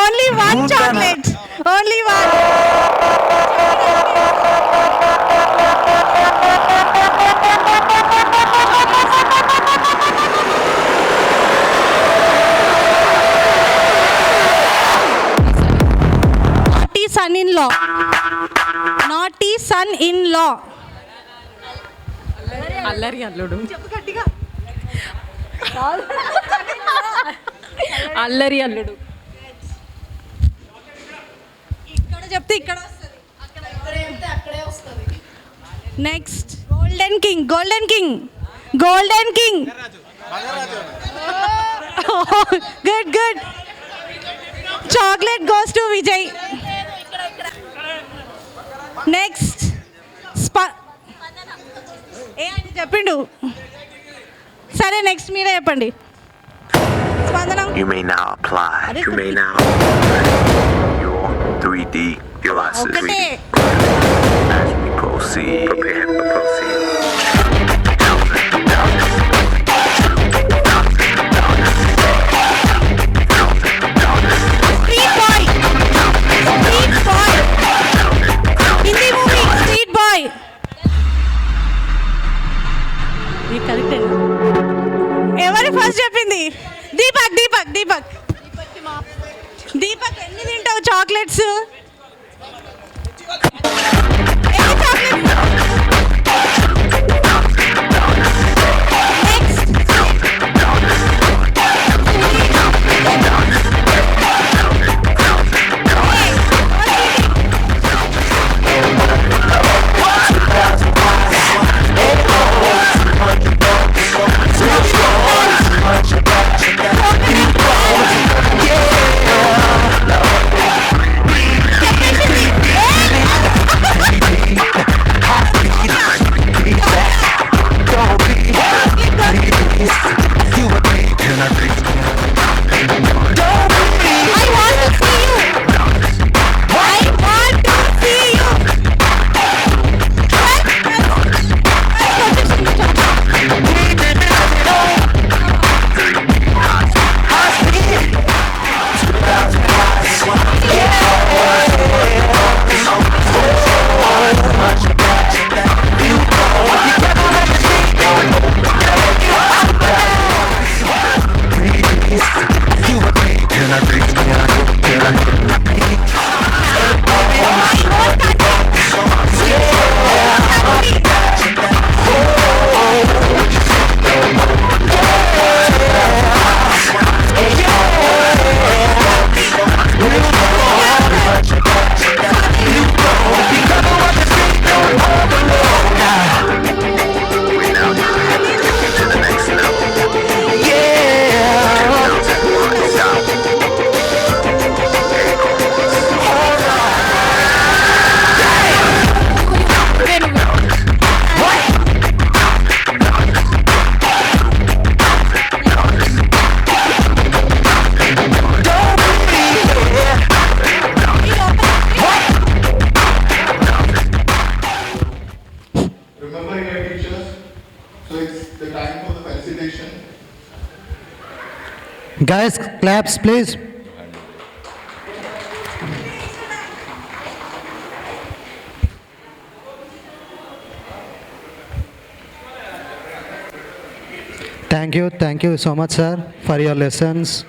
Only one chocolate. Only one. Naughty son-in-law. Naughty son-in-law. అల్లరి అల్లుడు. అల్లరి అల్లుడు. ఇక్కడ చెప్తే ఇక్కడ వస్తుంది, అక్కడ చెప్తే అక్కడే వస్తుంది. Next golden king, golden king, golden king. Good good. Chocolate goes to Vijay. Next ఏ అని చెప్పిండు. సరే నెక్స్ట్ మీరే చెప్పండి. స్పందనం. You may now apply. You may now your 3D glasses. ఒకటే. As we proceed, prepare to proceed. Street boy. Street boy. Hindi movie Street boy. ఈ correct. ఎవరు ఫస్ట్ చెప్పింది? దీపక్ దీపక్ దీపక్ దీపక్. ఎన్ని తింటావు chocolates? Guys, claps please. Thank you so much, sir, for your lessons.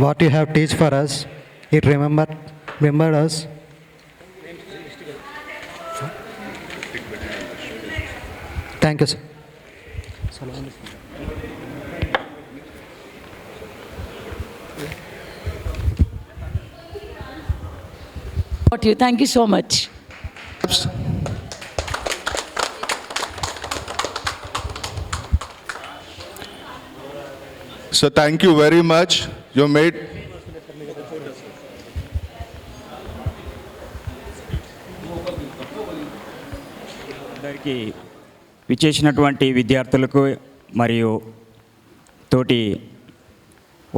What you have teach for us, it remembered us. Thank you, sir. Thank you so much. So thank you very much. You made అందరికీ విచ్చేసినటువంటి విద్యార్థులకు మరియు తోటి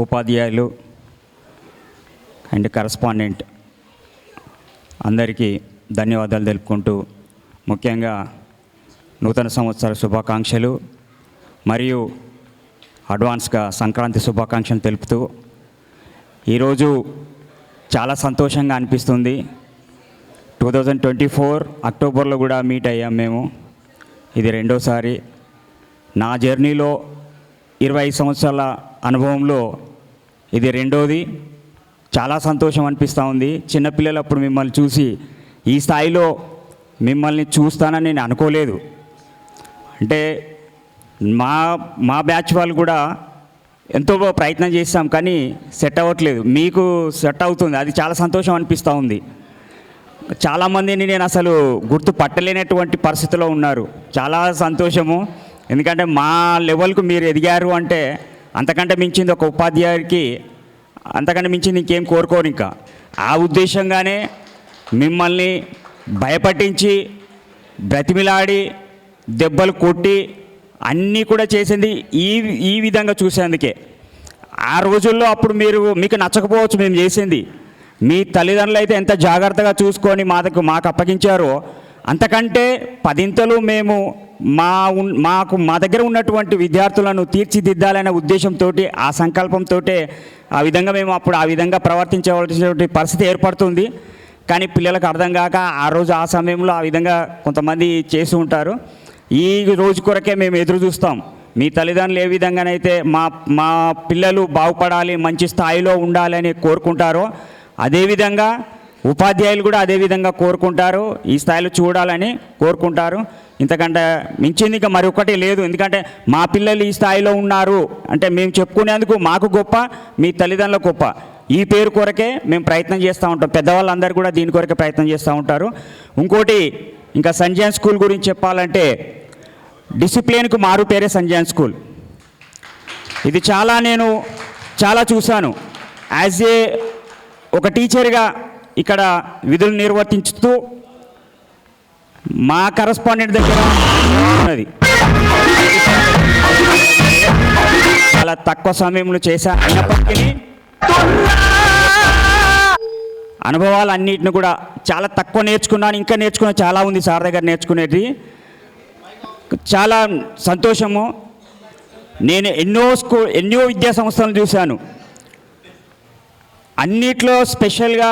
ఉపాధ్యాయులు and correspondent అందరికీ ధన్యవాదాలు తెలుపుకుంటూ ముఖ్యంగా నూతన సంవత్సర శుభాకాంక్షలు మరియు అడ్వాన్స్గా సంక్రాంతి శుభాకాంక్షలు తెలుపుతూ ఈరోజు చాలా సంతోషంగా అనిపిస్తుంది. 2024 అక్టోబర్లో కూడా మీట్ అయ్యాం మేము. ఇది రెండోసారి. నా జర్నీలో 25 సంవత్సరాల అనుభవంలో ఇది రెండోది. చాలా సంతోషం అనిపిస్తూ ఉంది. చిన్నపిల్లలప్పుడు మిమ్మల్ని చూసి ఈ స్థాయిలో మిమ్మల్ని చూస్తానని నేను అనుకోలేదు. అంటే మా బ్యాచ్ వాళ్ళు కూడా ఎంతో ప్రయత్నం చేస్తాం కానీ సెట్ అవ్వట్లేదు. మీకు సెట్ అవుతుంది, అది చాలా సంతోషం అనిపిస్తూ ఉంది. చాలామందిని నేను అసలు గుర్తుపట్టలేనటువంటి పరిస్థితిలో ఉన్నారు. చాలా సంతోషము, ఎందుకంటే మా లెవెల్కు మీరు ఎదిగారు అంటే అంతకంటే మించింది ఒక ఉపాధ్యాయుడికి అంతకంటే మించింది ఇంకేం కోరుకోరు. ఇంకా ఆ ఉద్దేశంగానే మిమ్మల్ని భయపట్టించి బ్రతిమిలాడి దెబ్బలు కొట్టి అన్నీ కూడా చేసింది ఈ విధంగా చూసేందుకే. ఆ రోజుల్లో అప్పుడు మీకు నచ్చకపోవచ్చు మేము చేసింది, మీ తల్లిదండ్రులు అయితే ఎంత జాగ్రత్తగా చూసుకొని మాకు అప్పగించారో అంతకంటే 10 ఇంతలు మేము మా దగ్గర ఉన్నటువంటి విద్యార్థులను తీర్చిదిద్దాలనే ఉద్దేశంతో ఆ సంకల్పంతో ఆ విధంగా మేము అప్పుడు ఆ విధంగా ప్రవర్తించవలసిన పరిస్థితి ఏర్పడుతుంది. కానీ పిల్లలకు అర్థం కాక ఆ రోజు ఆ సమయంలో ఆ విధంగా కొంతమంది చేసి ఉంటారు. ఈ రోజు కొరకే మేము ఎదురు చూస్తాం. మీ తల్లిదండ్రులు ఏ విధంగానైతే మా పిల్లలు బాగుపడాలి, మంచి స్థాయిలో ఉండాలని కోరుకుంటారో అదేవిధంగా ఉపాధ్యాయులు కూడా అదేవిధంగా కోరుకుంటారు, ఈ స్థాయిలో చూడాలని కోరుకుంటారు. ఇంతకంటే మించింది ఇంకా మరి ఒక్కటి లేదు. ఎందుకంటే మా పిల్లలు ఈ స్థాయిలో ఉన్నారు అంటే మేము చెప్పుకునేందుకు మాకు గొప్ప, మీ తల్లిదండ్రులకు గొప్ప. ఈ పేరు కొరకే మేము ప్రయత్నం చేస్తూ ఉంటాం. పెద్దవాళ్ళందరూ కూడా దీని కొరకే ప్రయత్నం చేస్తూ ఉంటారు. ఇంకోటి ఇంకా సంజయన్ స్కూల్ గురించి చెప్పాలంటే డిసిప్లిన్కు మారు పేరే సంజయన్ స్కూల్. ఇది నేను చాలా చూశాను. యాజ్ ఒక టీచర్గా ఇక్కడ విధులు నిర్వర్తించుతూ మా కరస్పాండెంట్ దగ్గర ఉన్నది చాలా తక్కువ సమయంలో చేశా. అయినప్పటికీ అనుభవాలన్నిటిని కూడా చాలా తక్కువ నేర్చుకున్నాను. ఇంకా నేర్చుకునే చాలా ఉంది సార్ దగ్గర నేర్చుకునేది. చాలా సంతోషము. నేను ఎన్నో విద్యా సంస్థలను చూశాను. అన్నిట్లో స్పెషల్గా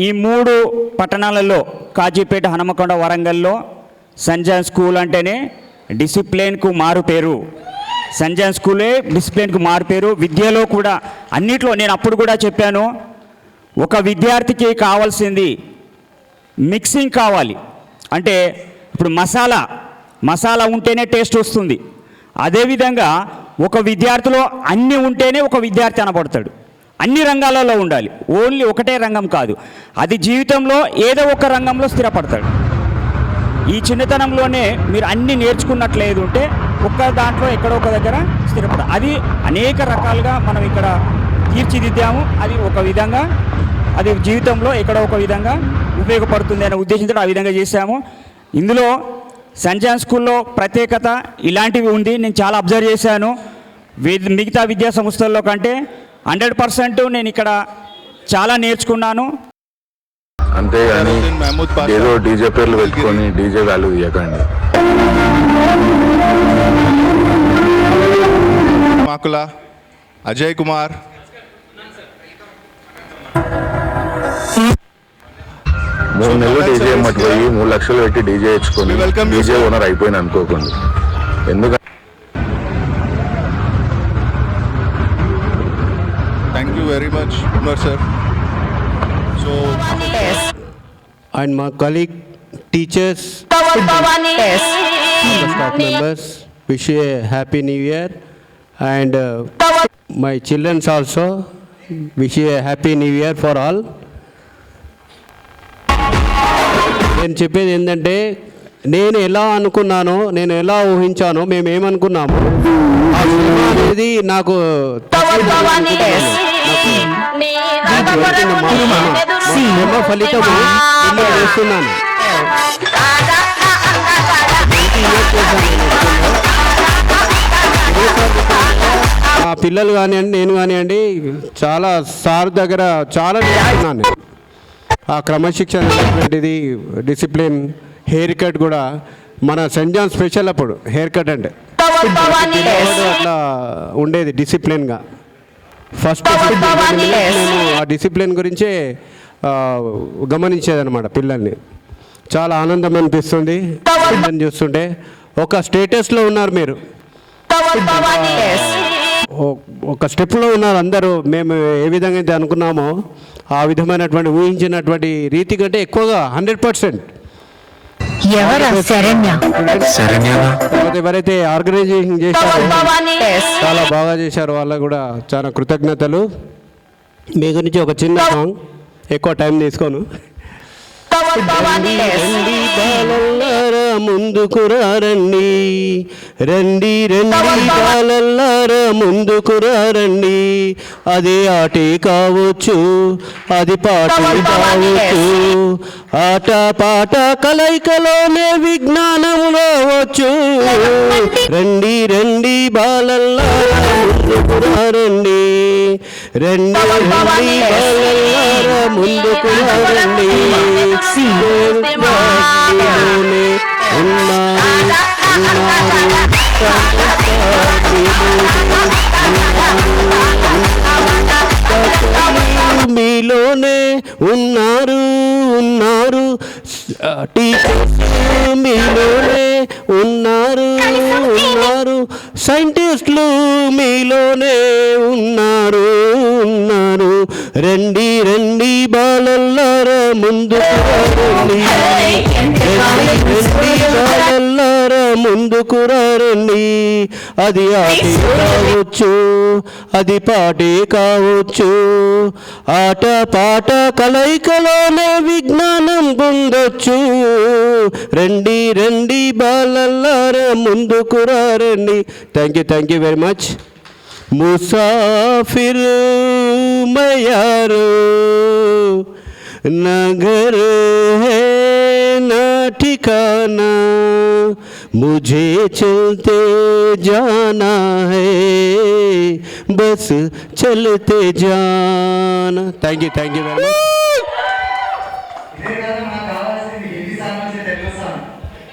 ఈ 3 పట్టణాలలో కాజీపేట, హనుమకొండ, వరంగల్లో సంజయన్ స్కూల్ అంటేనే డిసిప్లిన్కు మారు పేరు. సంజయన్ స్కూలే డిసిప్లిన్కు మారు పేరు. విద్యలో కూడా అన్నిట్లో నేను అప్పుడు కూడా చెప్పాను, ఒక విద్యార్థికి కావాల్సింది మిక్సింగ్ కావాలి. అంటే ఇప్పుడు మసాలా ఉంటేనే టేస్ట్ వస్తుంది. అదేవిధంగా ఒక విద్యార్థిలో అన్నీ ఉంటేనే ఒక విద్యార్థి అనబడతాడు. అన్ని రంగాలలో ఉండాలి, ఓన్లీ ఒకటే రంగం కాదు. అది జీవితంలో ఏదో ఒక రంగంలో స్థిరపడతాడు. ఈ చిన్నతనంలోనే మీరు అన్నీ నేర్చుకున్నట్లేదు ఉంటే ఒక్క దాంట్లో ఎక్కడో ఒక దగ్గర స్థిరపడ. అది అనేక రకాలుగా మనం ఇక్కడ తీర్చిదిద్దాము. అది ఒక విధంగా అది జీవితంలో ఎక్కడో ఒక విధంగా ఉపయోగపడుతుంది అనే ఉద్దేశంతో ఆ విధంగా చేశాము. ఇందులో సంజయన్ స్కూల్లో ప్రత్యేకత ఇలాంటివి ఉంది. నేను చాలా అబ్జర్వ్ చేశాను. మిగతా విద్యా సంస్థల్లో కంటే 100% నేను ఇక్కడ చాలా నేర్చుకున్నాను. అంతేగాని ఏదో డీజే పేర్లు పెట్టుకొని డీజే వాల్యూ ఇవ్వకండి. మాకుల అజయ్ కుమార్, 3 నెలలు డీజే మట్టిపోయి 3 లక్షలు పెట్టి డీజే ఇచ్చుకొని డీజే ఓనర్ అయిపోయింది అనుకోకండి. ఎందుకంటే Thank you very much, Umar sir. So, and my colleague, teachers, staff members, wish you a happy new year, and my children also wish you a happy new year for all. నేను చెప్పేది ఏంటంటే నేను ఎలా అనుకున్నానో, నేను ఎలా ఊహించానో, మేము ఏమనుకున్నామో ఆ సినిమా అనేది నాకు ఫలితం చేస్తున్నాను. మా పిల్లలు కానివ్వండి, నేను కానివ్వండి, చాలా సార్ దగ్గర చాలా నేర్చుకున్నాను. ఆ క్రమశిక్షణ అనేటువంటిది, డిసిప్లిన్, హెయిర్ కట్ కూడా మన సంజాన్ స్పెషల్. అప్పుడు హెయిర్ కట్ అంటే అట్లా ఉండేది డిసిప్లిన్గా. ఫస్ట్ నేను ఆ డిసిప్లిన్ గురించే గమనించేదన్నమాట పిల్లల్ని. చాలా ఆనందం అనిపిస్తుంది చూస్తుంటే. ఒక స్టేటస్లో ఉన్నారు మీరు, ఒక స్టెప్లో ఉన్నారు అందరూ. మేము ఏ విధంగా అయితే అనుకున్నామో ఆ విధమైనటువంటి ఊహించినటువంటి రీతి కంటే ఎక్కువగా 100%. తర్వాత ఎవరైతే ఆర్గనైజేషన్ చేశారో చాలా బాగా చేశారు, వాళ్ళకు కూడా చాలా కృతజ్ఞతలు. మీ గురించి ఒక చిన్న సాంగ్, ఎక్కువ టైం తీసుకోను. రండి బాలల్లారా ముందుకు రండి, రండి రండి బాలల్లారా ముందుకు రండి. అది ఆటే కావచ్చు, అది పాటే కావచ్చు, ఆట పాట కలయికలోనే విజ్ఞానంలో వచ్చు. రండి రండి బాలల్లారా ముందుకు రండి, రండి రండి బాలల్లారా ముందుకు రండి. మీలోనే ఉన్నారు ఉన్నారు టీచర్స్, మీలోనే ఉన్నారు ఉన్నారు సైంటిస్టులు, మీలోనే ఉన్నారు ఉన్నారు. రండి రండి బాలల్లారా ముందుకు రండి, రండి బాలల్లారా ముందుకు రండి. అది ఆటే కావచ్చు, అది పాటే కావచ్చు, ఆట పాట కలయికలోనే విజ్ఞానం పొందొచ్చు. రండి రండి బాలల్లారా ముందుకు రండి. Thank you very much. मुसाफिर मैं यारो, न घर है न ठिकाना, मुझे चलते जाना है, बस चलते जाना. Thank you very much.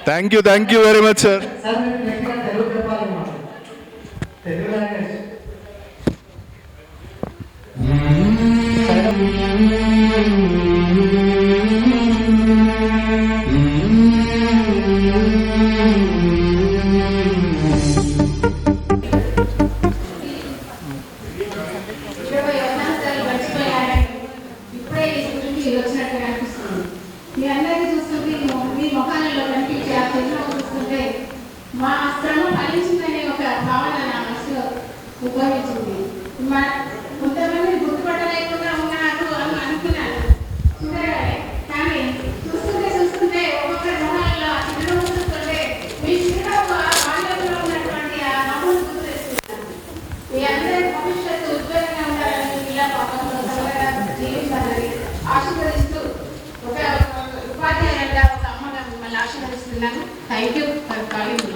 Thank you very much, sir. మా శ్రమ ఫలించిందనే ఒక భావన నా మనసులో ఉద్భవించింది. కొంతమంది గుర్తుపట్టలేకుండా ఉన్నారు అని అనుకున్నాను, కానీ చూస్తుంటే ఒక్కొక్కరి మొహాల్లో చిరునవ్వు చూస్తుంటే మీ చిరునవ్వు బాల్యంలో ఉన్నటువంటి ఆ నవ్వును గుర్తు తెస్తున్నాను. మీ అందరి భవిష్యత్తు ఉజ్వలంగా ఉండాలని, ఇలా జీవించాలని ఆశీర్వదిస్తూ ఒక ఉపాధ్యాయులుగా, ఒక అమ్మగా మిమ్మల్ని ఆశీర్వదిస్తున్నాను. థ్యాంక్ యూ ఫర్ కాలింగ్ మీ.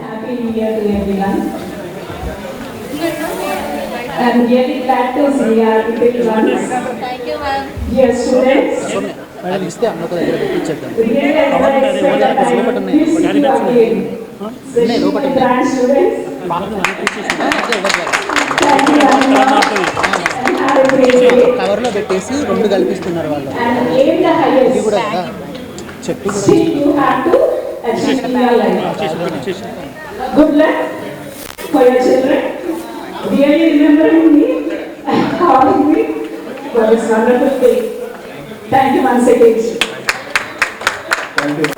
Happy New Year to everyone. I'm really glad to see our little ones. Thank you, ma'am. Dear students, really grand students. కవర్లో పెట్టేసి రెండు కల్పిస్తున్నారు వాళ్ళు. ఇది కూడా కదా చెట్టు కూడా. Good luck for your children. Really remembering me and calling me for this wonderful day. Thank you once again. Thank you.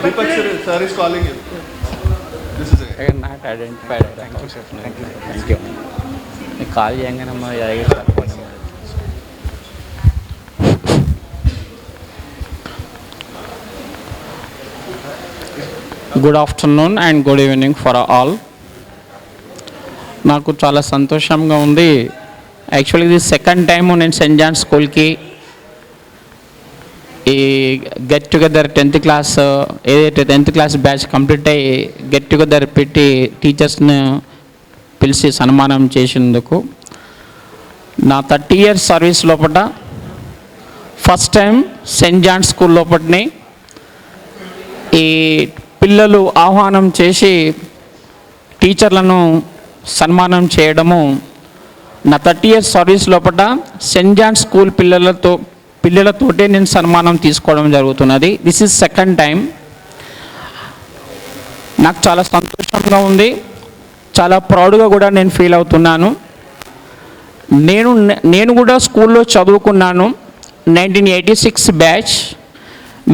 Deepak sir is calling you. This is it. Not identified. Thank you, sir. Thank you. Call చేయంగానమ్మా good afternoon and good evening for all. నాకు చాలా సంతోషంగా ఉంది. Actually ఇది second time నేను saint John స్కూల్కి ఈ get together 10th class ఏదైతే 10th క్లాస్ బ్యాచ్ కంప్లీట్ అయ్యి గెట్ టుగెదర్ పెట్టి టీచర్స్ని పిలిచి సన్మానం చేసినందుకు నా 30 years సర్వీస్ లోపల first time saint John school లోపలనే ఈ పిల్లలు ఆహ్వానం చేసి టీచర్లను సన్మానం చేయడము నా 30 years సర్వీస్ లోపల సెయింట్ జాన్ స్కూల్ పిల్లలతోటే నేను సన్మానం తీసుకోవడం జరుగుతున్నది. This is second time. నాకు చాలా సంతోషంగా ఉంది, చాలా ప్రౌడ్గా కూడా నేను ఫీల్ అవుతున్నాను. నేను కూడా స్కూల్లో చదువుకున్నాను. 1986 బ్యాచ్.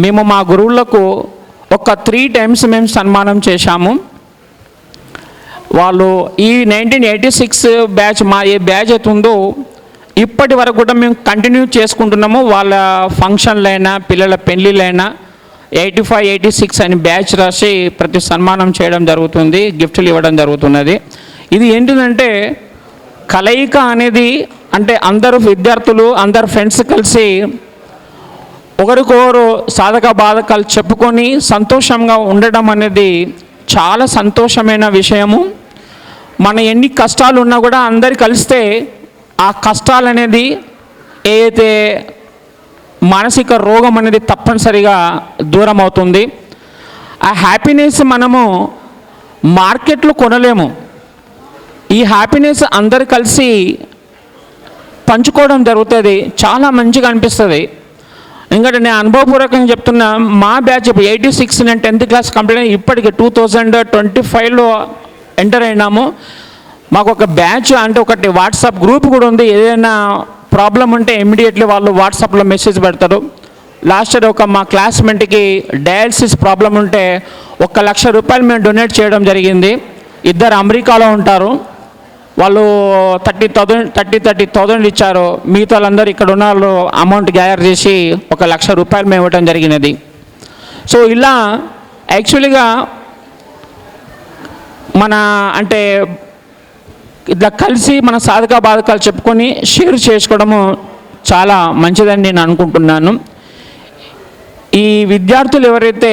మేము మా గురువులకు ఒక 3 times మేము సన్మానం చేశాము. వాళ్ళు ఈ 1986 బ్యాచ్ మా ఏ బ్యాచ్ అయితే ఉందో ఇప్పటి వరకు కూడా మేము కంటిన్యూ చేసుకుంటున్నాము. వాళ్ళ ఫంక్షన్లైనా పిల్లల పెళ్ళిళ్ళైనా 85, 86 అని బ్యాచ్ రాసి ప్రతి సన్మానం చేయడం జరుగుతుంది, గిఫ్ట్లు ఇవ్వడం జరుగుతున్నది. ఇది ఏంటిదంటే కలయిక అనేది, అంటే అందరూ విద్యార్థులు అందరు ఫ్రెండ్స్ కలిసి ఒకరికొకరు సాధక బాధకాలు చెప్పుకొని సంతోషంగా ఉండడం అనేది చాలా సంతోషమైన విషయము. మన ఎన్ని కష్టాలు ఉన్నా కూడా అందరు కలిస్తే ఆ కష్టాలు అనేది ఏదైతే మానసిక రోగం అనేది తప్పనిసరిగా దూరం అవుతుంది. ఆ హ్యాపీనెస్ మనము మార్కెట్లో కొనలేము. ఈ హ్యాపీనెస్ అందరు కలిసి పంచుకోవడం జరుగుతుంది, చాలా మంచిగా అనిపిస్తుంది. ఎందుకంటే నేను అనుభవపూర్వకంగా చెప్తున్నా, మా బ్యాచ్ 86 నేను 10th క్లాస్ కంప్లీట్ అయ్యి ఇప్పటికి 2025లో ఎంటర్ అయినాము. మాకు ఒక బ్యాచ్ అంటే ఒకటి వాట్సాప్ గ్రూప్ కూడా ఉంది. ఏదైనా ప్రాబ్లం ఉంటే ఇమ్మీడియట్లీ వాళ్ళు వాట్సాప్లో మెసేజ్ పెడతారు. లాస్ట్ ఇయర్ ఒక మా క్లాస్మేట్కి డయాలసిస్ ప్రాబ్లం ఉంటే 1,00,000 రూపాయలు మేము డొనేట్ చేయడం జరిగింది. 2 అమెరికాలో ఉంటారు, వాళ్ళు 30,000 ఇచ్చారు. మిగతా వాళ్ళందరూ ఇక్కడ ఉన్న వాళ్ళు అమౌంట్ గ్యాదర్ చేసి 1,00,000 రూపాయలు మేము ఇవ్వడం జరిగినది. సో ఇలా యాక్చువల్గా మన అంటే ఇట్లా కలిసి మన సాధక బాధకాలు చెప్పుకొని షేర్ చేసుకోవడము చాలా మంచిదని నేను అనుకుంటున్నాను. ఈ విద్యార్థులు ఎవరైతే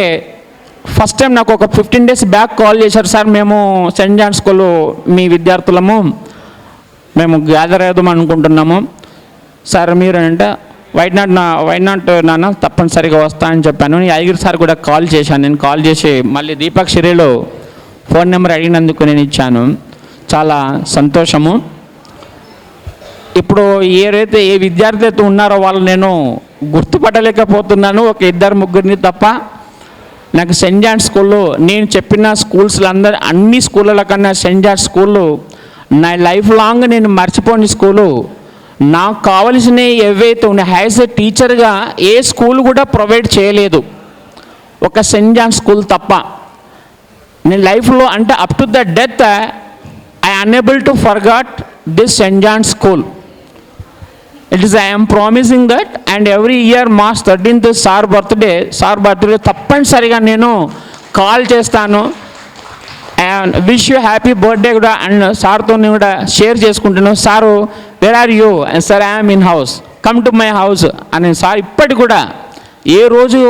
ఫస్ట్ టైం నాకు ఒక 15 days బ్యాక్ కాల్ చేశారు, సార్ మేము సెయింట్ జాన్ స్కూల్ మీ విద్యార్థులము మేము గ్యాదర్ అవుదాం అనుకుంటున్నాము సార్. మీరు అంటే వై నాట్ నాన్న తప్పనిసరిగా వస్తా అని చెప్పాను. ఐగిరి సార్ కూడా కాల్ చేశాను. నేను కాల్ చేసి మళ్ళీ దీపక్ షిరేలో ఫోన్ నెంబర్ అడిగినందుకు నేను ఇచ్చాను. చాలా సంతోషము. ఇప్పుడు ఏ విద్యార్థి అయితే ఉన్నారో వాళ్ళు నేను గుర్తుపట్టలేకపోతున్నాను, ఒక 2-3 తప్ప. నాకు సెయింట్ జాన్ స్కూల్లో నేను చెప్పిన స్కూల్స్లో అన్ని స్కూళ్ళ కన్నా సెయింట్ జాన్ స్కూళ్ళు నా లైఫ్ లాంగ్ నేను మర్చిపోని స్కూలు. నాకు కావలసినవి ఏవైతే ఉన్నాయి యాజ్ ఏ టీచర్గా ఏ స్కూల్ కూడా ప్రొవైడ్ చేయలేదు, ఒక సెయింట్ జాన్ స్కూల్ తప్ప. నేను లైఫ్లో అంటే up to the death I am unable to forget this St. John's School. I am promising that, and every year March 13th sir birthday తప్పనిసరిగా నేను కాల్ చేస్తాను. And wish you happy birthday కూడా and సార్తో కూడా share చేసుకుంటున్నాను. Sir where are you? And sir I'm in house, come to my house అని sir ఇప్పటికి కూడా ఏ రోజు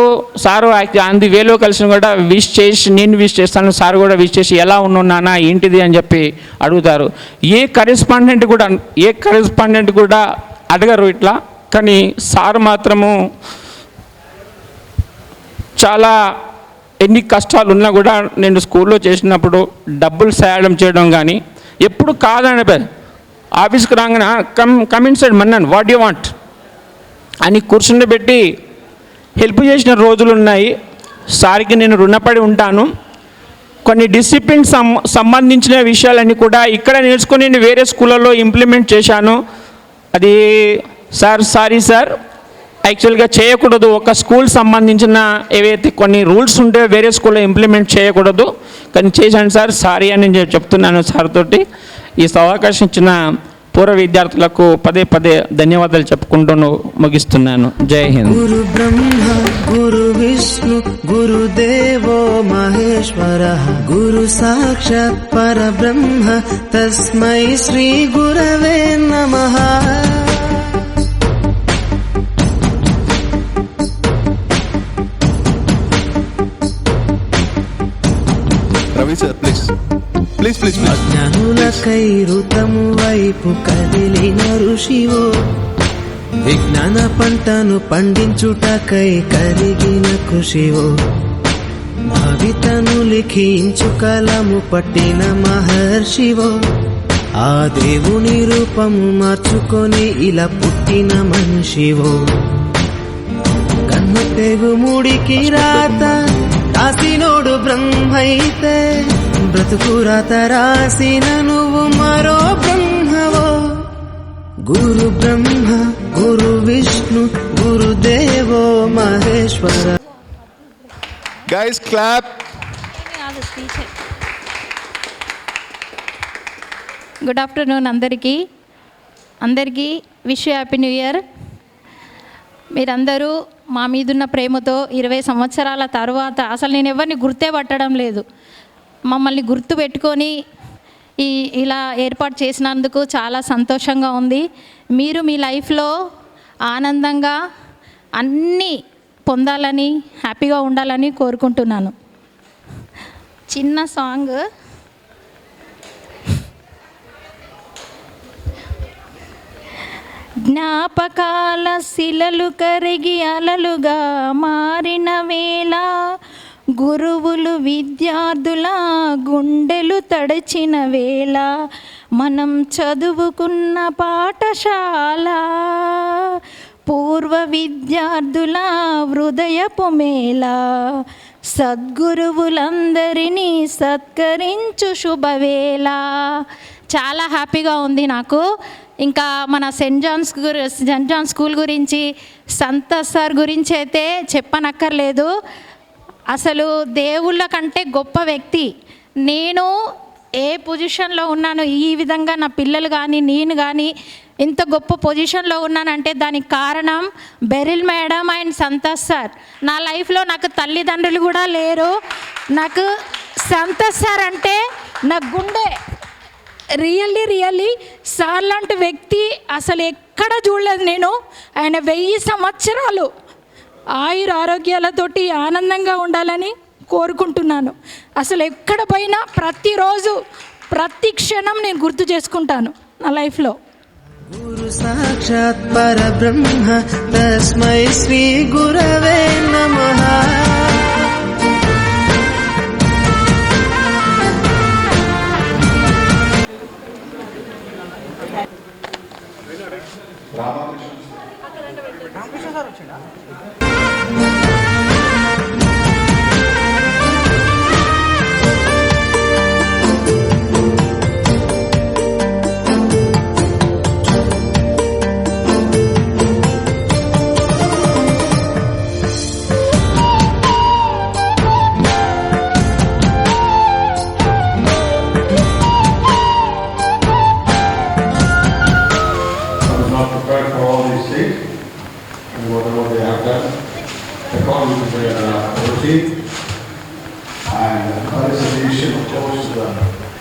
సారు అంది వేలో కలిసి కూడా విష్ చేసి నేను విష్ చేస్తాను, సార్ కూడా విష్ చేసి ఎలా ఉన్నావు నాన్న ఏంటిది అని చెప్పి అడుగుతారు. ఏ కరెస్పాండెంట్ కూడా అడగరు ఇట్లా, కానీ సార్ మాత్రము చాలా ఎన్ని కష్టాలు ఉన్నా కూడా నేను స్కూల్లో చేసినప్పుడు డబ్బులు సాయడం చేయడం కానీ ఎప్పుడు కాదని ఆఫీస్కి రాగానే కమ్ ఇన్ సైడ్ మన్నాను వాట్ యూ వాంట్ అని కూర్చుని పెట్టి హెల్ప్ చేసిన రోజులు ఉన్నాయి. సార్కి నేను రుణపడి ఉంటాను. కొన్ని డిసిప్లిన్ సంబంధించిన విషయాలన్నీ కూడా ఇక్కడ నేర్చుకొని నేను వేరే స్కూళ్ళలో ఇంప్లిమెంట్ చేశాను. అది సారీ సార్ యాక్చువల్గా చేయకూడదు, ఒక స్కూల్ సంబంధించిన ఏవైతే కొన్ని రూల్స్ ఉంటే వేరే స్కూల్లో ఇంప్లిమెంట్ చేయకూడదు, కానీ చేశాను సార్, సారీ అని నేను చెప్తున్నాను సార్ తోటి. ఈ అవకాశం ఇచ్చిన పూర్వ విద్యార్థులకు పదే ధన్యవాదాలు చెప్పుకుంటూ ముగిస్తున్నాను. జై హింద్. గురు బ్రహ్మ గురు విష్ణు గురుదేవో మహేశ్వర గురు సాక్షాత్ పరబ్రహ్మ తస్మై శ్రీ గురవే నమః. Please, sir, please. Please, please, please. అజ్ఞానులకై ఋతము వైపు కదిలిన ఋషివో, విజ్ఞాన పంటను పండించుటకై కరిగిన కృషివో, భవితను లిఖించు కలము పట్టిన మహర్షివో, ఆ దేవుని రూపము మార్చుకొని ఇలా పుట్టిన మనిషివో, కన్ను తెగుముడికి రాత రాసినోడు బ్రహ్మైతే, బ్రతుకు రాత రాసిన నువ్వు మరో బ్రహ్మవో. గురు బ్రహ్మ గురు విష్ణు గురుదేవో Maheshwara. Guys, clap. Good afternoon అందరికీ విష్ హ్యాపీ న్యూ ఇయర్. మీరందరూ మా మీదున్న ప్రేమతో 20 సంవత్సరాల తర్వాత అసలు నేను ఎవరిని గుర్తే పట్టడం లేదు, మమ్మల్ని గుర్తు పెట్టుకొని ఇలా ఏర్పాటు చేసినందుకు చాలా సంతోషంగా ఉంది. మీరు మీ లైఫ్లో ఆనందంగా అన్నీ పొందాలని, హ్యాపీగా ఉండాలని కోరుకుంటున్నాను. చిన్న సాంగ్. జ్ఞాపకాల శిలలు కరిగి అలలుగా మారిన వేళ, గురువులు విద్యార్థుల గుండెలు తడిచిన వేళ, మనం చదువుకున్న పాఠశాల పూర్వ విద్యార్థుల హృదయపు మేళ, సద్గురువులందరినీ సత్కరించు శుభవేళ. చాలా హ్యాపీగా ఉంది నాకు. ఇంకా మన సెంట్ జాన్ స్కూల్ గురించి, సంతోష్ సార్ గురించి అయితే చెప్పనక్కర్లేదు. అసలు దేవుళ్ళ కంటే గొప్ప వ్యక్తి. నేను ఏ పొజిషన్లో ఉన్నాను, ఈ విధంగా నా పిల్లలు కానీ నేను కానీ ఇంత గొప్ప పొజిషన్లో ఉన్నానంటే దానికి కారణం beryl madam and Santosh sir. నా లైఫ్లో నాకు తల్లిదండ్రులు కూడా లేరు. నాకు సంతోష్ సార్ అంటే నా గుండె. రియల్లీ సార్ లాంటి వ్యక్తి అసలు ఎక్కడ చూడలేదు నేను. ఆయన 1000 సంవత్సరాలు ఆయుర ఆరోగ్యాలతోటి ఆనందంగా ఉండాలని కోరుకుంటున్నాను. అసలు ఎక్కడ పోయినా ప్రతిరోజు ప్రతి క్షణం నేను గుర్తు చేసుకుంటాను నా లైఫ్లో. గురు సాక్షాత్ పరబ్రహ్మ తస్మై శ్రీ గురవే నమః.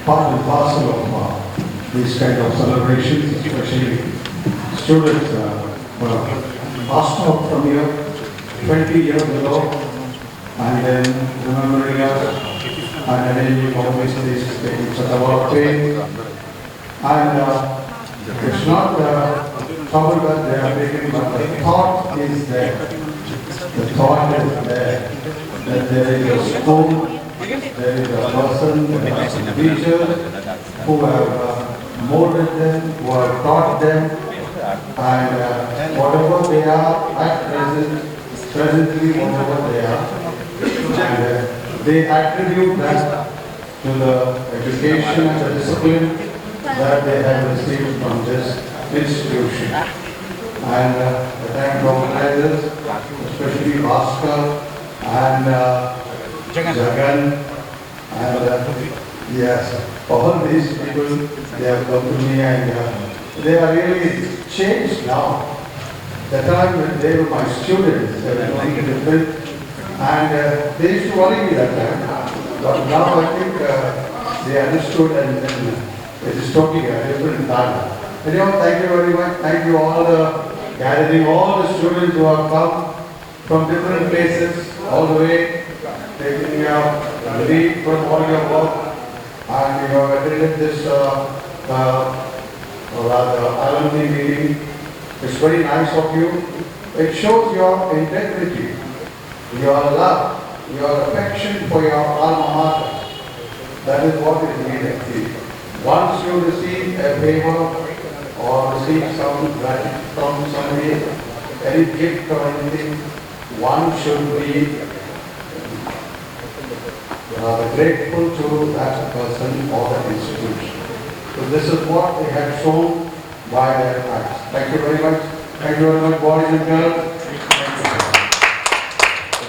Part and parcel of these kind of celebrations, especially students were passed out from here 20 years ago, and then remembering us and arranging always these things at our pain. And it's not trouble that they are taking, but the thought is there. The thought is there that there is a school. There is a person, teachers who have molded them, who have taught them, and whatever they are at presently whatever they are, and they attribute that to the education and the discipline that they have received from this institution. And I thank the organizers, especially Bhaskar and Jagan, and yes, all these people, they have come to me and they are really changed now. The time when they were my students, they were doing different, and they used to worry me that time. But now I think they understood, and it is totally a different time. Anyhow, thank you very much. Thank you all the gathering, all the students who have come from different places, all the way taking your leave from all your work, and you have attended this alumni meeting. It's very nice of you. It shows your integrity, your love, your affection for your alma mater. That is what is needed. Once you receive a favor or receive some gratitude from somebody, any gift or anything, one should be grateful to that person or that institution. So this is what they have shown by their acts. Thank you very much. Thank you very much, boys and girls.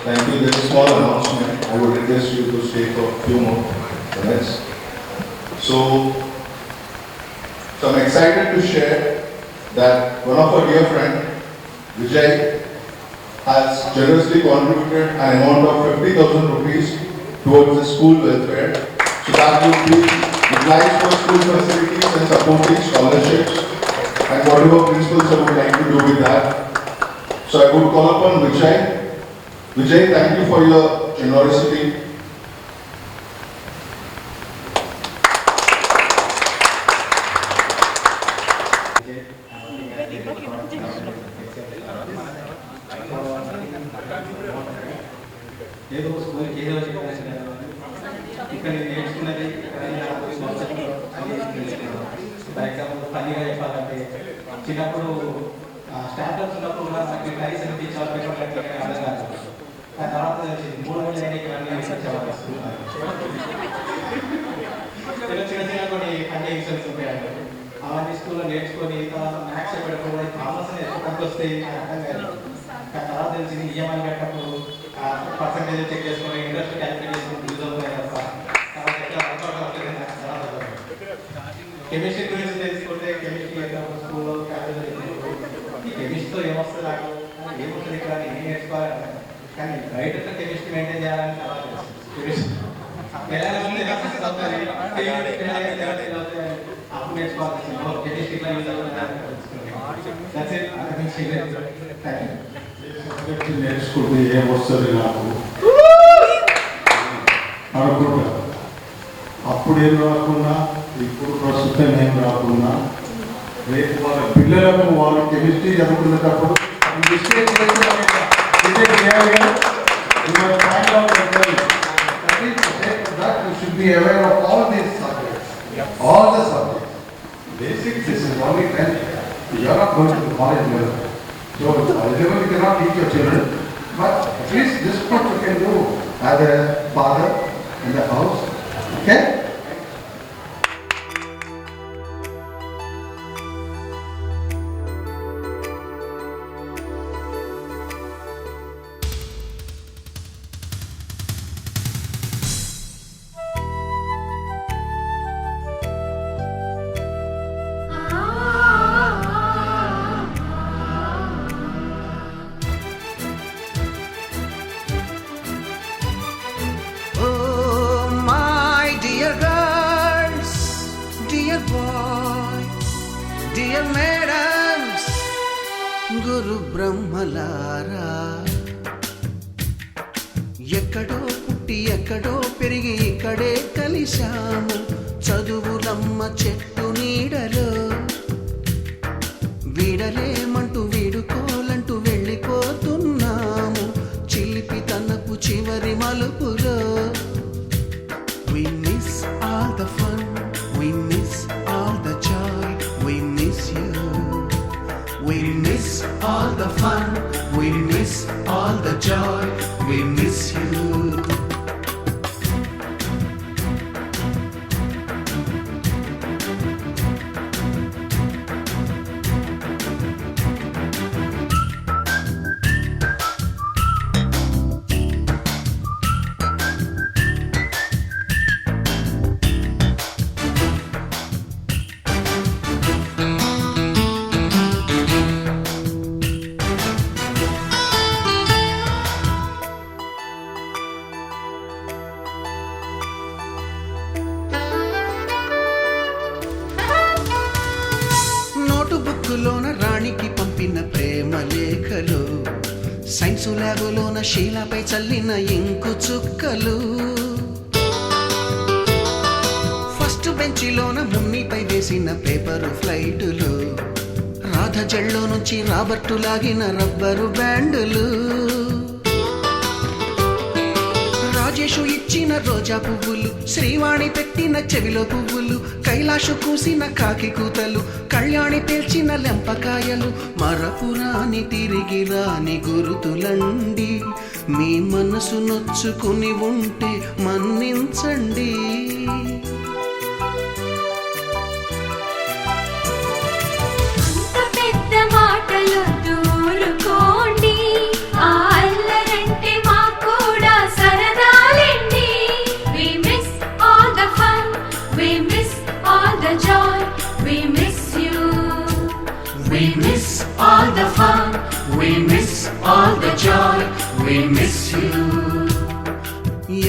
Thank you. There's a small announcement. I would request you to stay for a few more minutes. So I'm excited to share that one of our dear friend, Vijay, has generously contributed an amount of 50,000 rupees towards the school welfare. So that would be utilized for school facilities and supporting scholarships and whatever principals I would like to do with that. So I would call upon Vijay. Vijay, thank you for your generosity. ఏదో స్కూల్కి ఏదో ఇక్కడ నేర్చుకున్నది ఫన్నీగా చెప్పాలంటే చిన్నప్పుడు startups ఉన్నప్పుడు కూడా నాకు కనీసం టీచర్ పేపర్ కట్టగానే అర్థం కాదు. ఆ తర్వాత 3 నెలలు వచ్చేవాళ్ళు స్కూల్ చిన్న కొన్ని అన్ని ఎగ్జామ్స్ ఉంటాయండి. అవన్నీ స్కూల్లో నేర్చుకొని తర్వాత మ్యాథ్స్ పెట్టుకోవడం కామర్స్ ఎక్కడికి వస్తాయి అర్థం కాదు. తర్వాత తెలిసింది ఈఎంఐ కట్టప్పుడు పర్సంటేజ్ చెక్ చేసుకొని ఇంట్రెస్ట్ క్యాలిక్యులేట్ చేసుకుని యూజ్ అవుతాయి తప్ప తర్వాత ఎట్లా వర్కౌట్ అవుతుంది నాకు తర్వాత కెమిస్ట్రీ గురించి తెలుసుకుంటే కెమిస్ట్రీ ఎగ్జామ్ స్కూల్లో ఈ కెమిస్ట్రీతో ఏమొస్తుంది నాకు ఏమొస్తుంది ఇక్కడ ఏం నేర్చుకోవాలి కానీ బయట కెమిస్ట్రీ మెయింటైన్ చేయాలని చాలా కెమిస్ట్రీ అప్పుడు నేర్చుకోవాలి కెమిస్ట్రీ ఇట్లా యూజ్ అవుతుంది. నేర్చుకుంటే ఏమొస్తుంది నాకు అనుకుంటా. అప్పుడు ఏం రాకున్నా ఇప్పుడు ప్రస్తుతం ఏం రాకున్నా రేపు వాళ్ళ పిల్లలకు వాళ్ళు కెమిస్ట్రీ చదువుకునేటప్పుడు should be aware of all these subjects, all the subjects. Basic, this is only 10. You are not going to the college level. So, college level you cannot teach your children, but at least this much you can do as a father in the house. Okay? Dear madams గురు బ్రహ్మలారా ఎక్కడో పుట్టి ఎక్కడో పెరిగి ఇక్కడే కలిశాము చదువులమ్మ చెట్టు నీడలో వీడలేమంటూ వీడుకోలంటూ వెళ్ళిపోతున్నాము చిలిపి తనపు చివరి మలుపులో We miss all the fun, we miss all the joy, we miss you. We miss all the fun, we miss all the joy, we miss you. నోటుబుక్కులోన రాణికి పంపిన ప్రేమ లేఖలు సైన్సు ల్యాబులోన శీలపై చల్లిన ఇంకు చుక్కలు, ఫస్ట్ బెంచిలోన మున్నిపై వేసిన పేపరు ఫ్లైటులు, రాధ జల్లో నుంచి రాబర్టు లాగిన rubber బ్యాండులు, Rajesh ఇచ్చిన రోజా పువ్వులు, శ్రీవాణి పెట్టిన చెవిలో పువ్వులు, కైలాషు కూసిన కాకి కూతలు, కళ్యాణి పేల్చిన లెంపకాయలు, మరపురాని తిరిగి రాని గురుతులండి. మీ మనసు నొచ్చుకుని ఉంటే మన్నించండి. మాటలొద్దు ఊరుకోండి, ఆ అల్లరంటే మాకు కూడా సరదాలండి. We miss all the fun, we miss all the joy, we miss you. We miss all the fun, we miss all the joy, we miss you.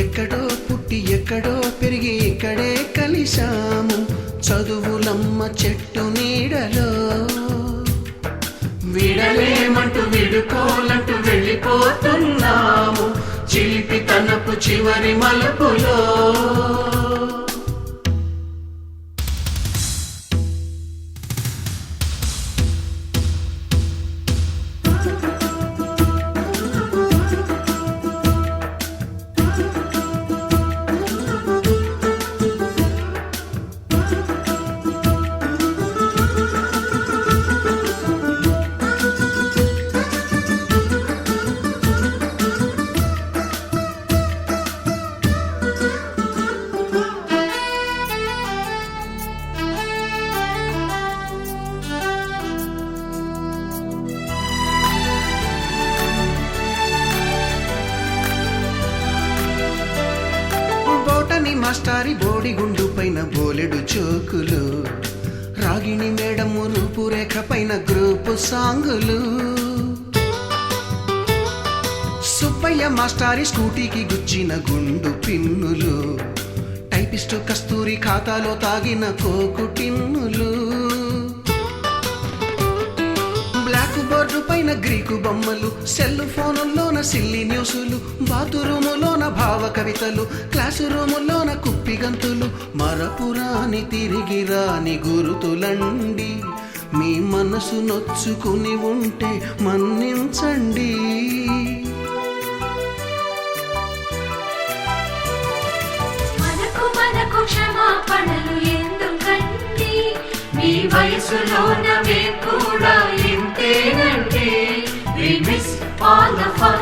ఎక్కడో పుట్టి ఎక్కడో పెరిగి ఇక్కడే కలిశాము, చదువులమ్మ చెట్టు నీడలో. విడలేమంటూ విడుకోలంటూ వెళ్ళిపోతున్నాము, చిలిపి తనపు చివరి మలుపులో. మాస్టారి బోడిగుండు పైన బోలెడు చోకులు, రాగిణి మేడము రూపురేఖ పైన గ్రూపు సాంగులు, సుబ్బయ్య మాస్టారి స్కూటీకి గుచ్చిన గుండు పిన్నులు, టైపిస్టు కస్తూరి ఖాతాలో తాగిన కోకు టిన్నులు, బ్లాక్ బోర్డు పైన గ్రీకు బొమ్మలు, సెల్ ఫోనుల్లోన సిల్లి న్యూసులు, బాతురూములోన భావ కవితలు, క్లాసు రూములోన కుప్పి గంతులు, మరపురాని తిరిగి రాని గురుతులండి. మీ మనసు నొచ్చుకుని ఉంటే మన్నించండి. మనకు క్షమాపణలు ఎందుకండి, మీ వయసులోన మేము కూడా ఇంతేనండి. We miss all the fun,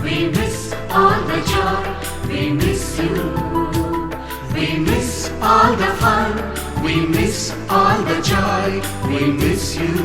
we miss all the joy, we miss you. We miss all the fun, we miss all the joy, we miss you.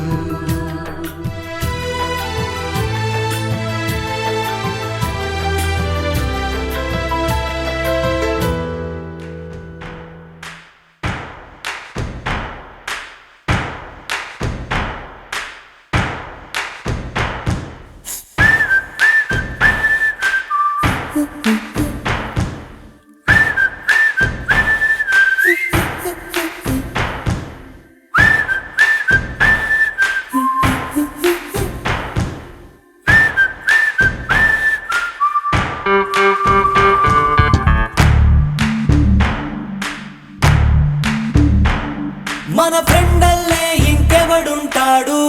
మన ఫ్రెండల్లే ఇంకెవడుంటాడు,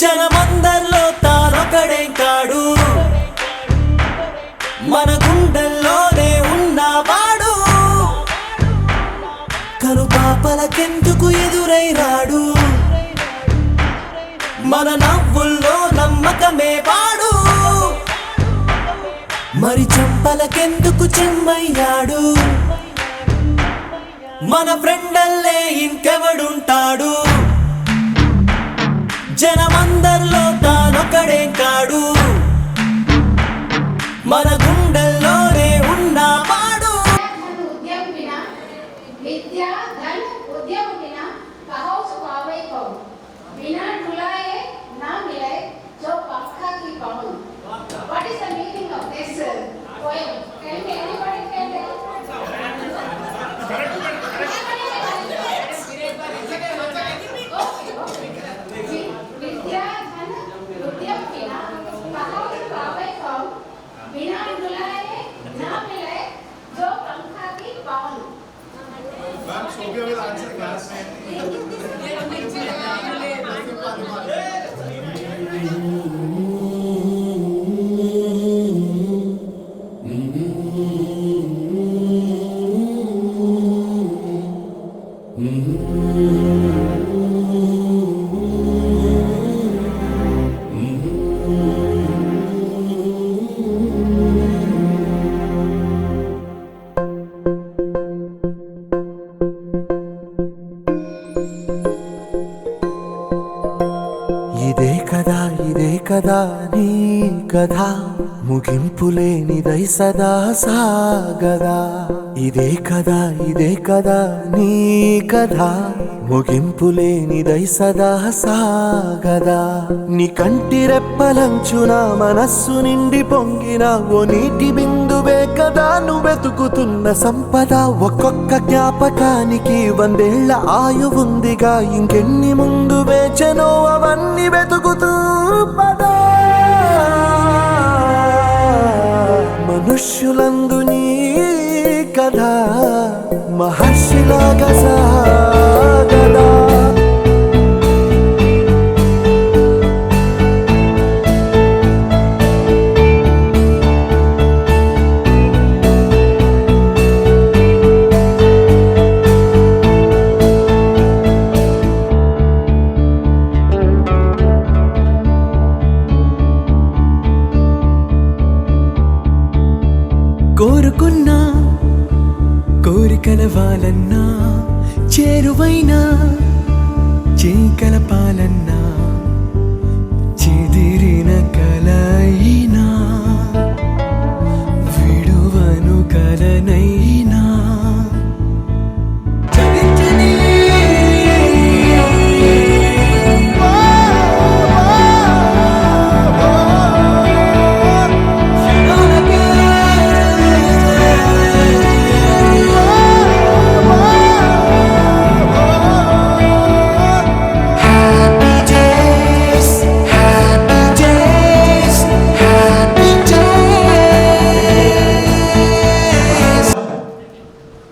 జనమందరిలో తానొకడే కాడు, మన గుండెల్లోనే ఉన్నవాడు, కనుపాపలకెందుకు ఎదురై రాడు, మన నవ్వుల్లో నమ్మకమే వాడు, మరి చెంపలకెందుకు చెమ్మయ్యాడు, మన ఫ్రెండల్లే ఇంకెవడుంటాడు, జనమందరిలో తానొకడే కాడు, మన గుండెల్లోనే ఉన్నవాడు. उद्यम बिना विद्या धन उद्यम बिना कहो सुहावे कहूँ, बिना ढुलाए ना मिले जो पक्का की कहूँ. What is the meaning of this poem? Can anybody tell me? विद्या धन उद्यम बिना కదా ఇదే కదా నీ కథ ముగింపు లేనిదై సదా సాగదా ఇదే కదా నీ కథ ముగింపు లేనిదై సదా సాగదా నీ కంటి రెప్పలంచున మనస్సు నిండి పొంగిన ఓ నీటి బిందువే కదా నువ్వు వెతుకుతున్న సంపద ఒక్కొక్క జ్ఞాపకానికి 100 ఏళ్ల ఆయువుందిగా ఇంకెన్ని ముందు వేచనో అవన్నీ వెతుకుతూ పదా మనుష్యులందు నీ కథ మహర్షిలాగా సాగదా కోరుకున్నా కోరికల వాళ్ళన్నా చేరువైనా చేకలపాలన్నా చెదిరిన కలయినా విడువను కలనైనా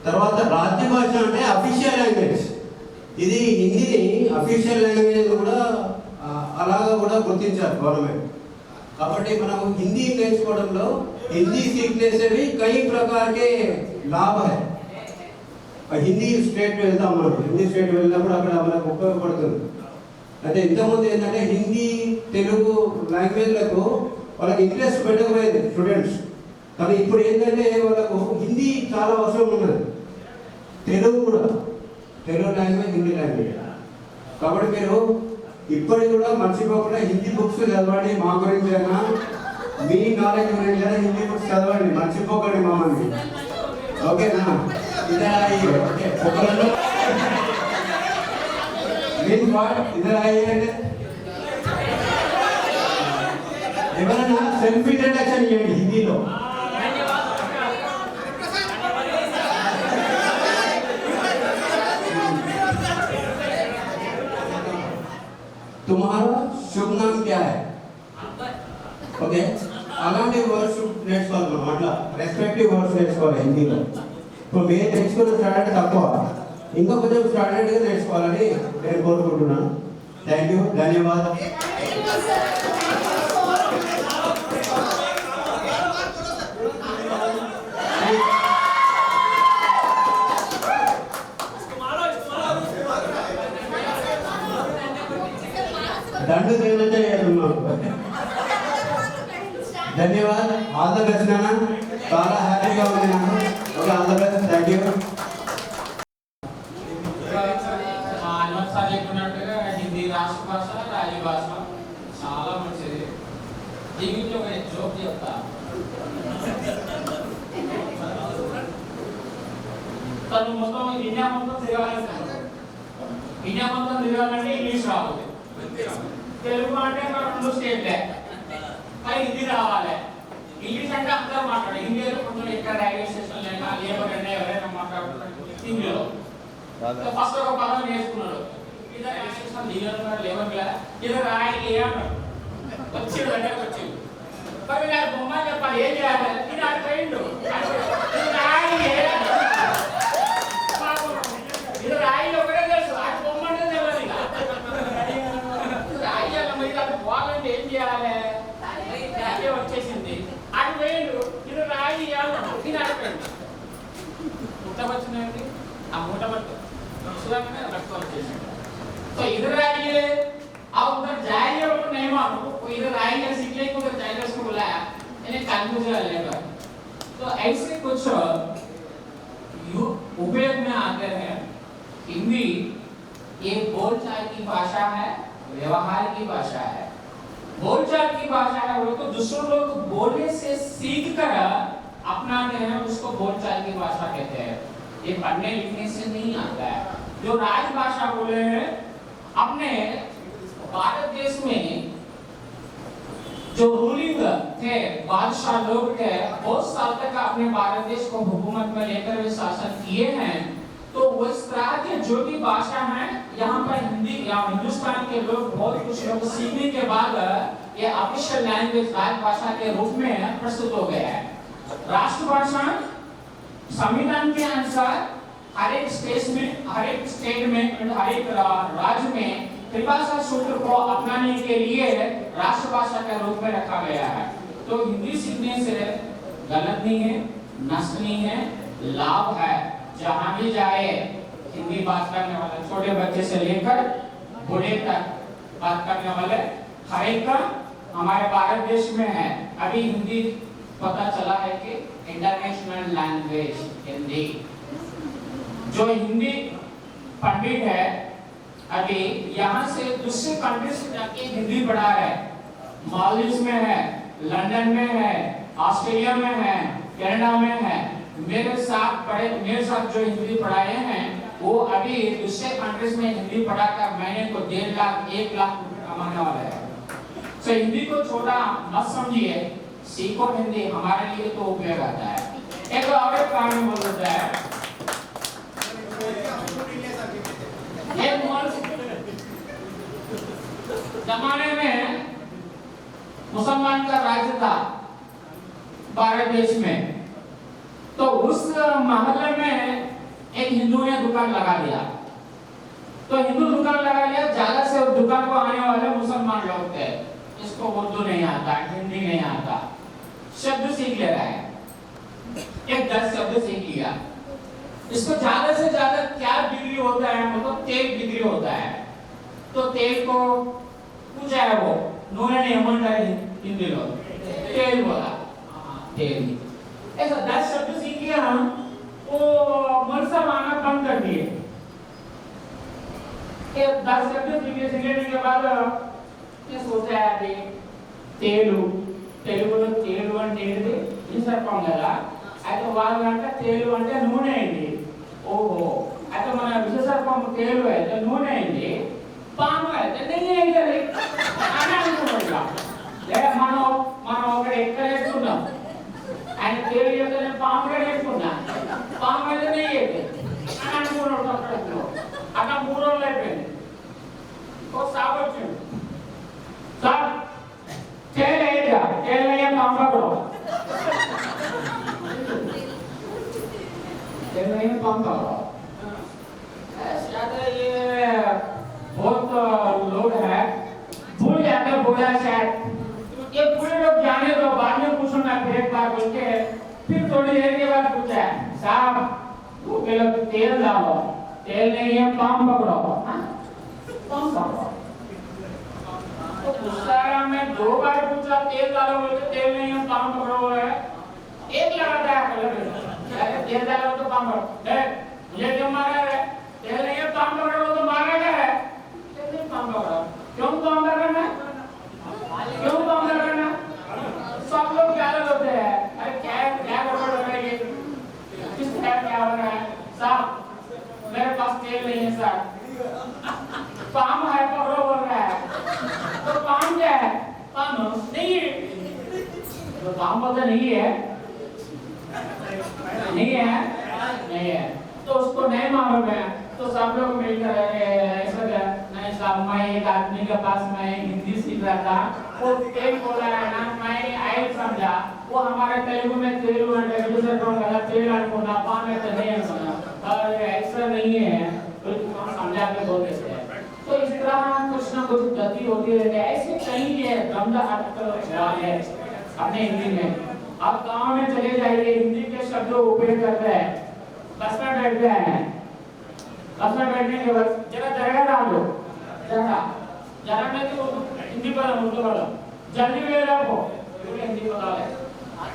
తర్వాత రాజ్యభాష అంటే అఫీషియల్ లాంగ్వేజ్. ఇది హిందీని అఫీషియల్ లాంగ్వేజ్ కూడా అలాగా కూడా గుర్తించారు గవర్నమెంట్. కాబట్టి మనం హిందీ నేర్చుకోవడంలో हिंदी सीखने से भी कई प्रकार के लाभ है. హిందీ స్టేట్ వెళ్తాం మనం, హిందీ స్టేట్ వెళ్ళినప్పుడు అక్కడ మనకు ఉపయోగపడుతుంది. అంటే ఇంతకుముందు ఏంటంటే హిందీ తెలుగు లాంగ్వేజ్లకు వాళ్ళకి ఇంట్రెస్ట్ పెట్టకపోయేది స్టూడెంట్స్. కానీ ఇప్పుడు ఏంటంటే వాళ్ళకు హిందీ చాలా అవసరం ఉన్నది, తెలుగు కూడా, తెలుగు లాంగ్వేజ్ హిందీ లాంగ్వేజ్. కాబట్టి మీరు ఇప్పటికి కూడా మర్చిపోకుండా హిందీ బుక్స్ చదవండి. మా గురించి అయినా మీ నాలెడ్జ్ గురించి అయినా హిందీ బుక్స్ చదవండి, మర్చిపోకండి మమ్మల్ని. ఓకేనా? इधर आइए. ओके फोकलो मेन पार्ट इधर आइए. ఎవరైనా సెల్ఫ్ ఇంట్రడక్షన్ చేయండి హిందీలో. तुम्हारा शुभ नाम क्या है? ఓకే, అలాంటి వర్డ్స్ నేర్చుకోవాలి. అట్లా రెస్పెక్టివ్ వర్డ్స్ నేర్చుకోవాలి హిందీలో. ఇప్పుడు మీరు నేర్చుకున్న స్టాండర్డ్ తక్కువ, ఇంకా కొంచెం స్టాండర్డ్గా నేర్చుకోవాలని నేను కోరుకుంటున్నాను. థ్యాంక్ యూ, ధన్యవాదాలు. దండ ధన్యవాద్. ఆల్ ద బెస్ట్ నాన్న, చాలా హ్యాపీగా ఉంది నాకు. Okay, all the best, thank you. Sir చెప్పినట్టుగా హిందీ రాష్ట్ర భాష, రాజభాష చాలా మంచిది. దీనికి ఒక జోక్ చెప్తా. తను మొత్తం ఇండియా మొత్తం తిరగాలనుకున్నాడు. ఇండియా మొత్తం తిరగాలంటే ఇంగ్లీష్ రావాలి, తెలుగు అంటే 2 స్టేట్లే, మరి హిందీ రావాలి. ఇంగ్లీష్ అంటే అందరూ మాట్లాడాలి. హిందీలో కొంచెం ఎక్కడ రైల్వే స్టేషన్ లేక లేబర్ అంటే ఎవరైనా మాట్లాడుతున్నారు హిందీలో. ఫస్ట్ ఒక పదం నేర్చుకున్నాడు. ఇదే రైల్వే స్టేషన్ దిగారు లేబర్లే, ఇది రాయి అన్నాడు. వచ్చాడు దగ్గరకు వచ్చాడు. మరి నాకు బొమ్మ చెప్పాలి, ఏం చేయాలి? ఇది ఆడు పోయిండు. రాయి ఇది రాయిలో ఒకటే తెలుసు, ఆడు బొమ్మ అంటే తెలియదు. రాయి మరి అది పోవాలంటే ఏం చేయాలి? వచ్చేసింది, ఆడు పోయిండు. ఇది రాయి అన్నాడు, ఇది ఆడిపోయిండు. ముట్ట వచ్చిందండి, ఆ మూట పట్టు रखता तो इधर आइए, अब उधर जाएंगे और नहीं मालूम, इधर आएंगे सीखने को उधर जाएंगे, उसको बुलाया, इन्हें कंफ्यूजन लेगा. तो ऐसे कुछ उपयोग में आते हैं. हिंदी एक बोलचाल की भाषा है, व्यवहार की भाषा है. वो तो दूसरों लोग बोलने से सीख कर अपनाते हैं, उसको बोलचाल की भाषा कहते हैं। ये पढ़ने लिखने से नहीं आता है। जो राजभाषा बोले हैं, अपने भारत देश में जो रूलिंग थे, बादशाह लोग थे, बहुत साल तक अपने भारत देश को हुकूमत में लेकर वे शासन किए हैं। तो उस तरह के जो भी भाषा है, यहाँ पर हिंदी या हिंदुस्तान के लोग बहुत कुछ लोग सीखने के बाद ये ऑफिशियल लैंग्वेज राजभाषा के रूप में प्रस्तुत हो गया है। राष्ट्रभाषा संविधान के अनुसार हर एक स्टेट में हर एक राज्य में त्रिभाषा सूत्र को अपनाने के लिए राष्ट्रभाषा के रूप में रखा गया है। तो हिंदी सीखने से गलत नहीं है, नष्ट नहीं है, लाभ है। जहाँ भी जाए हिंदी बात करने वाले, छोटे बच्चे से लेकर बूढ़े तक बात करने वाले हर एक का हमारे भारत देश में है। अभी हिंदी पता चला है कि इंटरनेशनल लैंग्वेज हिंदी। जो हिंदी पंडित है अभी यहाँ से दूसरे कंट्री से जाके हिंदी पढ़ा है, मालदीव में है, लंदन में है, ऑस्ट्रेलिया में है, कनाडा में है। मेरे साथ जो हिंदी पढ़ाए हैं वो अभी दूसरे कंट्रीज में हिंदी पढ़ाकर महीने को 1.5 लाख 1 लाख कमाने वाला है। तो हिंदी को छोटा मत समझिए, सीखो हिंदी, हमारे लिए तो उपयोग आता है। एक और एक कहानी बोल देता है। एक जमाने में मुसलमान का राज्य था भारत देश में। तो उस मोहल्ले में एक हिंदू ने दुकान लगा दिया। तो हिंदू दुकान लगा लिया, ज्यादा से उस दुकान को आने वाले मुसलमान लोग थे। इसको उर्दू नहीं आता, हिंदी नहीं आता, शब्द सीख ले रहा है, 10 शब्द सीख लिया। इसको ज्यादा से ज्यादा क्या डिग्री होता है, मतलब 3 डिग्री होता है। तो 3 को पूछा है वो, नूने ने हिंदी लो, 3 बोला, 3 ऐसा 10 शब्द सीख लिया। वो मरसा माना बंद कर दिए। 10 शब्द सीखने के बाद ये सोचा है अभी తెలుగులో తేలు అంటే ఏంటి, విసర్పం కదా, అయితే వాళ్ళు అంటే తేలు అంటే నూనె అయింది. ఓహో, అయితే మన విసర్పం తేలు అయితే నూనె అయింది, పాము అయితే నెయ్యి అయింది అని అనుకుంటున్నాం. లేదా మనం ఒకటి ఎక్కడ వేసుకున్నాం, ఆయన తేలు అయితే నేను పాముగా వేసుకున్నా, పాము అయితే నెయ్యి అయితే అని అనుకున్నాడు. అట్లా 3 రోజులు అయిపోయింది. ఓ సాగు వచ్చింది, సార్ तेल है क्या, तेल नहीं है काम पकड़ो, तेल नहीं है काम पकड़ो। शायद ये बहुत लोग हैं भूल जाते हैं, बोला शायद ये पूरे लोग जाने तो बाद में पूछूंगा फिर एक बार बोल के। फिर थोड़ी देर के बाद पूछा है, साहब वो लोग तेल डालो, तेल नहीं है काम पकड़ो, काम पकड़ो। तो गुस्सा में 2 बार पूछा, तेल डालो बोले तो तेल नहीं है काम पकड़ो बोला है। एक लगाता है अरे तेल डालो तो काम पकड़ो, मुझे क्यों मारा है, तेल नहीं है काम पकड़ो तो मारा क्या है, तेल नहीं काम पकड़ो, क्यों काम करना, क्यों काम करना। सब लोग ज्यादा होते हैं, अरे क्या गड़बड़ हो रही है, किस तरह क्या हो रहा है, साहब मेरे पास तेल नहीं है साहब, काम है पकड़ो बोल रहा है। तो काम क्या है, काम नहीं है, तो काम बोलते नहीं है, नहीं है, नहीं है, तो उसको नहीं मालूम है। तो सब लोग मिलकर ऐसा नहीं साहब, मैं एक आदमी के पास मैं हिंदी सीख रहा था, वो तेल बोला है ना, मैं आई समझा, वो हमारे तेलुगु में तेलुगु तेल अनुकुना पान में तो नहीं अनुकुना, और ऐसा नहीं है, तो समझा के बोलते थे। तो इस तरह कुछ ना कुछ गति होती रहती है। ऐसे कई है गंदा अर्थ है अपने हिंदी में। आप गांव में चले जाइए, हिंदी के शब्दों उपयोग करते हैं, बस में बैठते हैं, बस में बैठने के बाद जरा जगह डाल दो, जरा में तो हिंदी बोलो, उर्दू बोलो, जल्दी में रखो, हिंदी बोला है।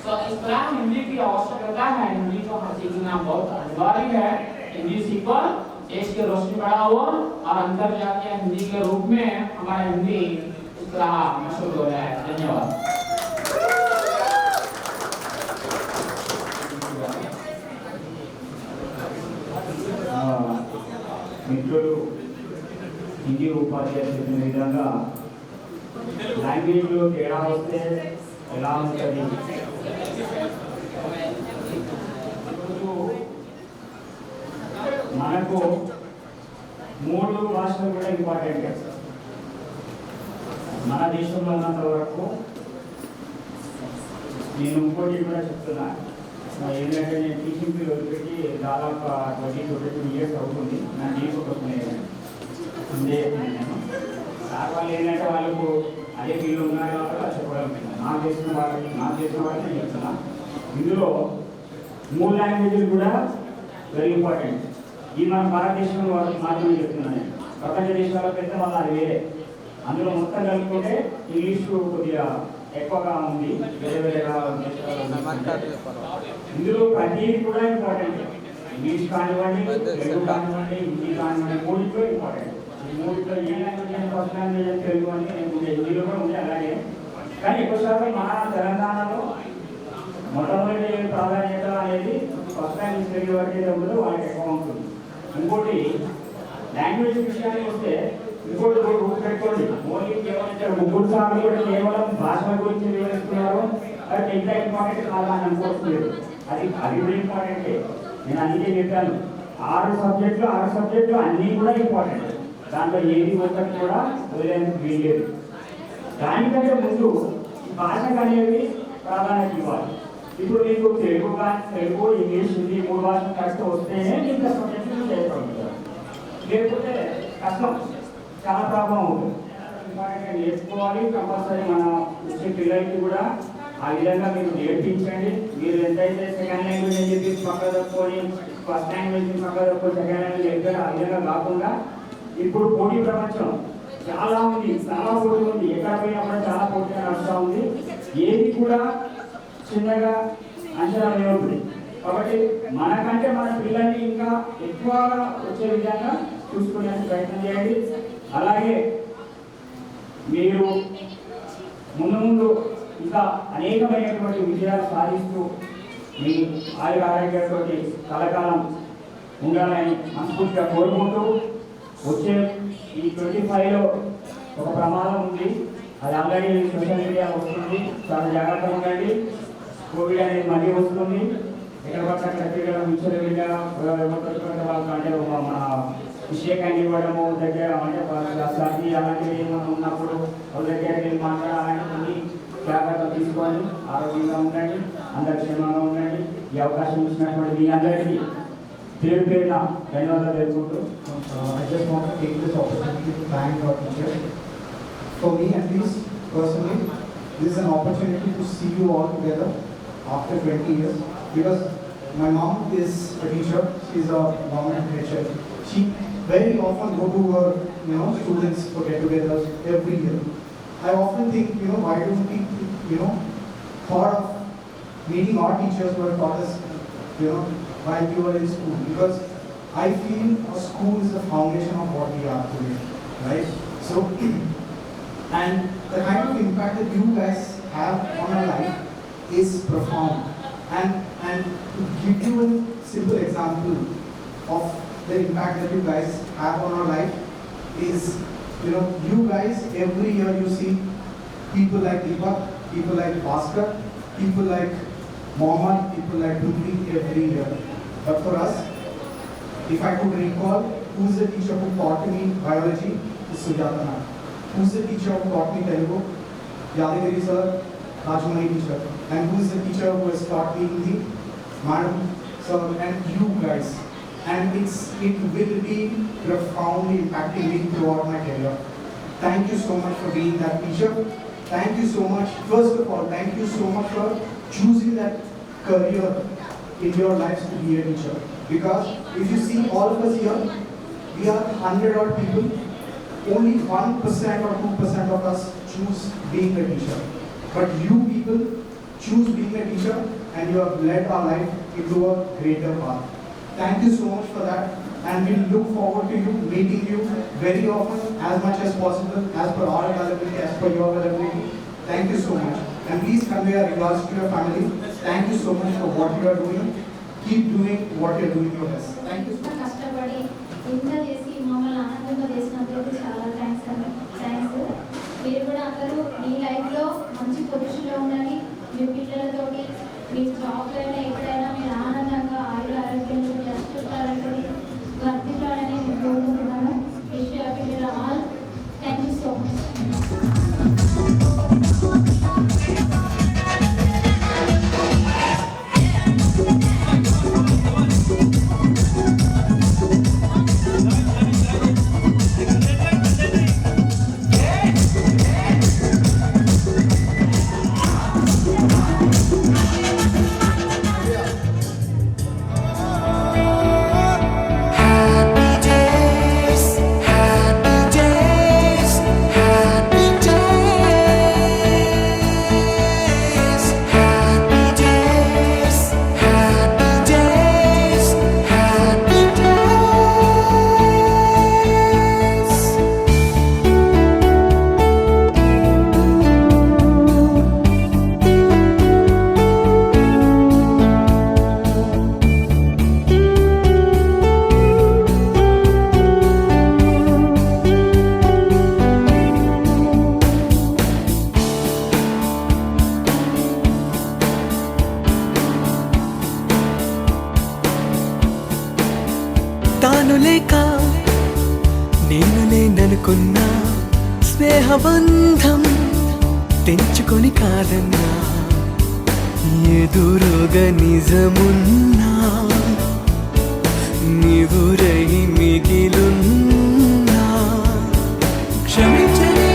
तो इस तरह हिंदी की आवश्यकता है, हिंदी को सीखना बहुत अनिवार्य है। हिंदी सीखो, देश की रोशनी बढ़ाओ, और अंतर्जातीय हिंदी के रूप में हमारा हिंदी इस तरह मशहूर हो रहा है। धन्यवाद। మిత్రులు హిందీ ఉపాధ్యాయులు చెప్పిన విధంగా లాంగ్వేజ్లో తేడా వస్తే ఎలా ఉంటుంది. మనకు 3 భాషలు కూడా ఇంపార్టెంట్. మన దేశంలో ఉన్నంత వరకు నేను ఇంకోటి కూడా చెప్తున్నా, ఏంటంటే నేను టీచింగ్ ఫీల్డ్ వదిలిపెట్టి దాదాపు 22 ఇయర్స్ అవుతుంది. నా జీవితం వస్తున్నాయి ముందే నేను సార్ వాళ్ళు ఏంటంటే వాళ్ళకు అదే ఫీల్డ్ ఉన్నారు కాబట్టి చెప్పగలుగుతున్నాను. నాకు చేసిన వాళ్ళని చెప్తున్నా. ఇందులో 3 లాంగ్వేజ్లు కూడా వెరీ ఇంపార్టెంట్. ఈ మన భారతదేశంలో వాళ్ళకి మాత్రమే చెప్తున్నాను. ప్రపంచ దేశాలకు అయితే వాళ్ళు అది వేరే. అందులో మొత్తం కలుపుకుంటే ఇంగ్లీషు కొద్దిగా ఎక్కువగా ఉంది. వేరే వేరేగా ఇందులో ప్రతిదీ కూడా ఇంపార్టెంట్. ఇంగ్లీష్ కానివ్వండి, తెలుగు కానివ్వండి, హిందీ కానివ్వండి, 3 ఇంపార్టెంట్. ఈ 3 ఏ లాంగ్వేజ్ ఫస్ట్ లాంగ్వేజ్ తెలుగు అని హిందీలో కూడా ఉంది అలాగే. కానీ ఎక్కువ శాతం మన తెలంగాణలో మొట్టమొదటి ప్రాధాన్యత అనేది ఫస్ట్ లాంగ్వేజ్ తెలుగు వచ్చేటప్పుడు వాళ్ళకి ఎక్కువ ఉంటుంది. ఇంకోటి లాంగ్వేజ్ విషయానికి వస్తే ఇంకోటి పెట్టుకోండి. ఓన్లీ కేవలం 3 సార్లు కూడా కేవలం భాషల గురించి వివరిస్తున్నారు. అది ఎంత ఇంపార్టెంట్ కాదని అనుకోవట్లేదు. అది కూడా ఇంపార్టెంటే. నేను అందుకే చెప్పాను 6 సబ్జెక్టులు అన్నీ కూడా ఇంపార్టెంట్. దాంట్లో ఏది ఒకటి కూడా వదిలేందుకు వీల్లేదు. దానికంటే ముందు ఈ భాషకు అనేది ప్రాధాన్యత ఇవ్వాలి. ఇప్పుడు మీకు తెలుగు, ఇంగ్లీష్, హిందీ 3 భాషలు కరెక్ట్ వస్తేనే మీకు సబ్జెక్టులు చేయగలుగుతారు. లేకపోతే కష్టం, చాలా ప్రాబ్లం అవుతుంది. ఇంపార్టెంట్గా నేర్చుకోవాలి. కంపల్సరీ మన వచ్చే పిల్లలకి కూడా ఆ విధంగా మీరు నేర్పించండి. మీరు ఎంతైతే సెకండ్ లాంగ్వేజ్ అని చెప్పి పక్క తప్పుకొని ఫస్ట్ లాంగ్వేజ్ పక్క తప్పుకొని సెకండ్ లాంగ్వేజ్ ఎక్కడ ఆ విధంగా కాకుండా ఇప్పుడు పోటీ ప్రపంచం చాలా ఉంది, చాలా పోటీ ఉంది. ఎక్కడ పోయినా కూడా చాలా పోటీగా నడుస్తూ ఉంది. ఏది కూడా చిన్నగా అంచనా వేయకూడదు. కాబట్టి మనకంటే మన పిల్లల్ని ఇంకా ఎక్కువగా వచ్చే విధంగా చూసుకునే ప్రయత్నం చేయండి. అలాగే మీరు ముందు ఇంకా అనేకమైనటువంటి విజయాలు సాధిస్తూ మీ ఆరోగ్యంతో కలకాలం ఉండాలని మనస్ఫూర్తిగా కోరుకుంటూ వచ్చే ఈ 25లో ఒక ప్రమాదం ఉంది. అది ఆల్రెడీ సోషల్ మీడియా వస్తుంది. చాలా జాగ్రత్తగా ఉండండి. కోవిడ్ అనేది మళ్ళీ వస్తుంది. ఎక్కడ పడితే అక్కడ తిరగడం, విచ్చలవిడిగా వాళ్ళకి అంటే మన విషయాన్ని ఇవ్వడము దగ్గర అంటే సర్ది అలాంటివి ఏమైనా ఉన్నప్పుడు వాళ్ళ దగ్గరికి వెళ్ళి మాట్లాడాలని జాగ్రత్తలు తీసుకొని ఆరోగ్యంగా ఉండండి. అందరి క్షేమంగా ఉండండి. ఈ అవకాశం ఇచ్చినటువంటి మీ అందరికీ పేరు పేరున ధన్యవాదాలు తెలుపుకుంటూ I just want to take this opportunity to thank our teachers. For me at least, personally, this is an opportunity to see you all together after 20 years. Because my mom is a teacher, she is a government teacher. She very often go to her, students for get-togethers every year. I often think, why don't we, thought of meeting our teachers who have taught us, while we were in school. Because I feel a school is the foundation of what we are today, right? So, and the kind of impact that you guys have on our life is profound. And to give you a simple example of the impact that you guys have on our life is, you guys every year you see people like Deepak, people like Bhaskar, people like Mohammed, people like Dudley every year. But for us, if I could recall who's the teacher who taught me biology, is Sujata ma'am. Who's the teacher who taught me Telugu? Yadagiri sir, Rajmani teacher. And who's the teacher who has taught me Hindi? Madam sir, and you guys. And it will be profoundly impacting me throughout my career. Thank you so much for being that teacher. Thank you so much. First of all, thank you so much for choosing that career in your lives to be a teacher. Because if you see all of us here, we are 100-odd people. Only 1% or 2% of us choose being a teacher. But you people choose being a teacher and you have led our life into a greater path. Thank you so much for that. And we look forward to you meeting you very often, as much as possible, as per our availability, as per your availability. Thank you so much. And please convey our regards to your family. Thank you so much for what you are doing. Keep doing what you are doing your best. Thank you so much. కష్టపడి ఇంత చేసి ఆనందంగా చేసినందుకు చాలా thanks. మీరు కూడా అందరూ మీ లైఫ్లో మంచి పొజిషన్లో ఉండాలి. మీ పిల్లలతోటి మీ జాబ్లో అయినా ఎక్కడైనా మీరు ఆనందంగా ఆరోగ్యంతో కష్టపడాలని వర్తించాలని నేను కోరుకుంటున్నాను. Wish you happy all. Thank you so much. తాను లేక నేను లేననుకున్నా స్నేహబంధం తెంచుకొని కాదన్నా ఎదురుగా నిజమున్నా నీవురై మిగిలున్నా క్షమించని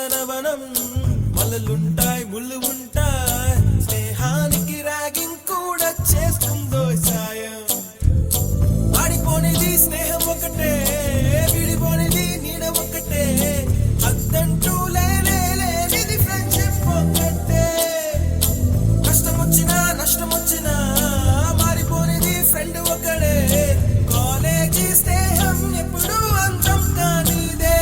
నందనవనం మల్లలుంటాయి ముళ్ళు ఉంటాయి స్నేహానికి ర్యాగింగ్ కూడా చేస్తుందో సాయం ఆడిపోనిది స్నేహం ఒకటే విడిపోనిది నీడ ఒకటే అద్దంటూ లేనిది ఫ్రెండ్షిప్ ఒకటే కష్టం వచ్చినా నష్టం వచ్చినా మారిపోనిది ఫ్రెండ్ ఒకడే కాలేజీ స్నేహం ఎప్పుడు అంతం కానిదే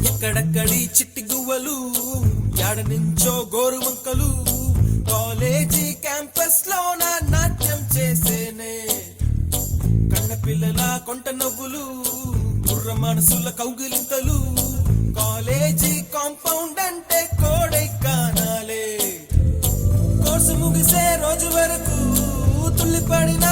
ఎక్కడక్కడి చిట్టి గువ్వలు యాడ నుంచో గోరు వంకలు కాలేజీ క్యాంపస్ లోన నాట్యం చేసేనే కన్న పిల్లల కొంట నవ్వులు కుర్ర మనసుల కౌగిలింతలు కాలేజీ కాంపౌండ్ అంటే కోడై కానాలే కోర్సు ముగిసే రోజు వరకు తుల్లిపడిన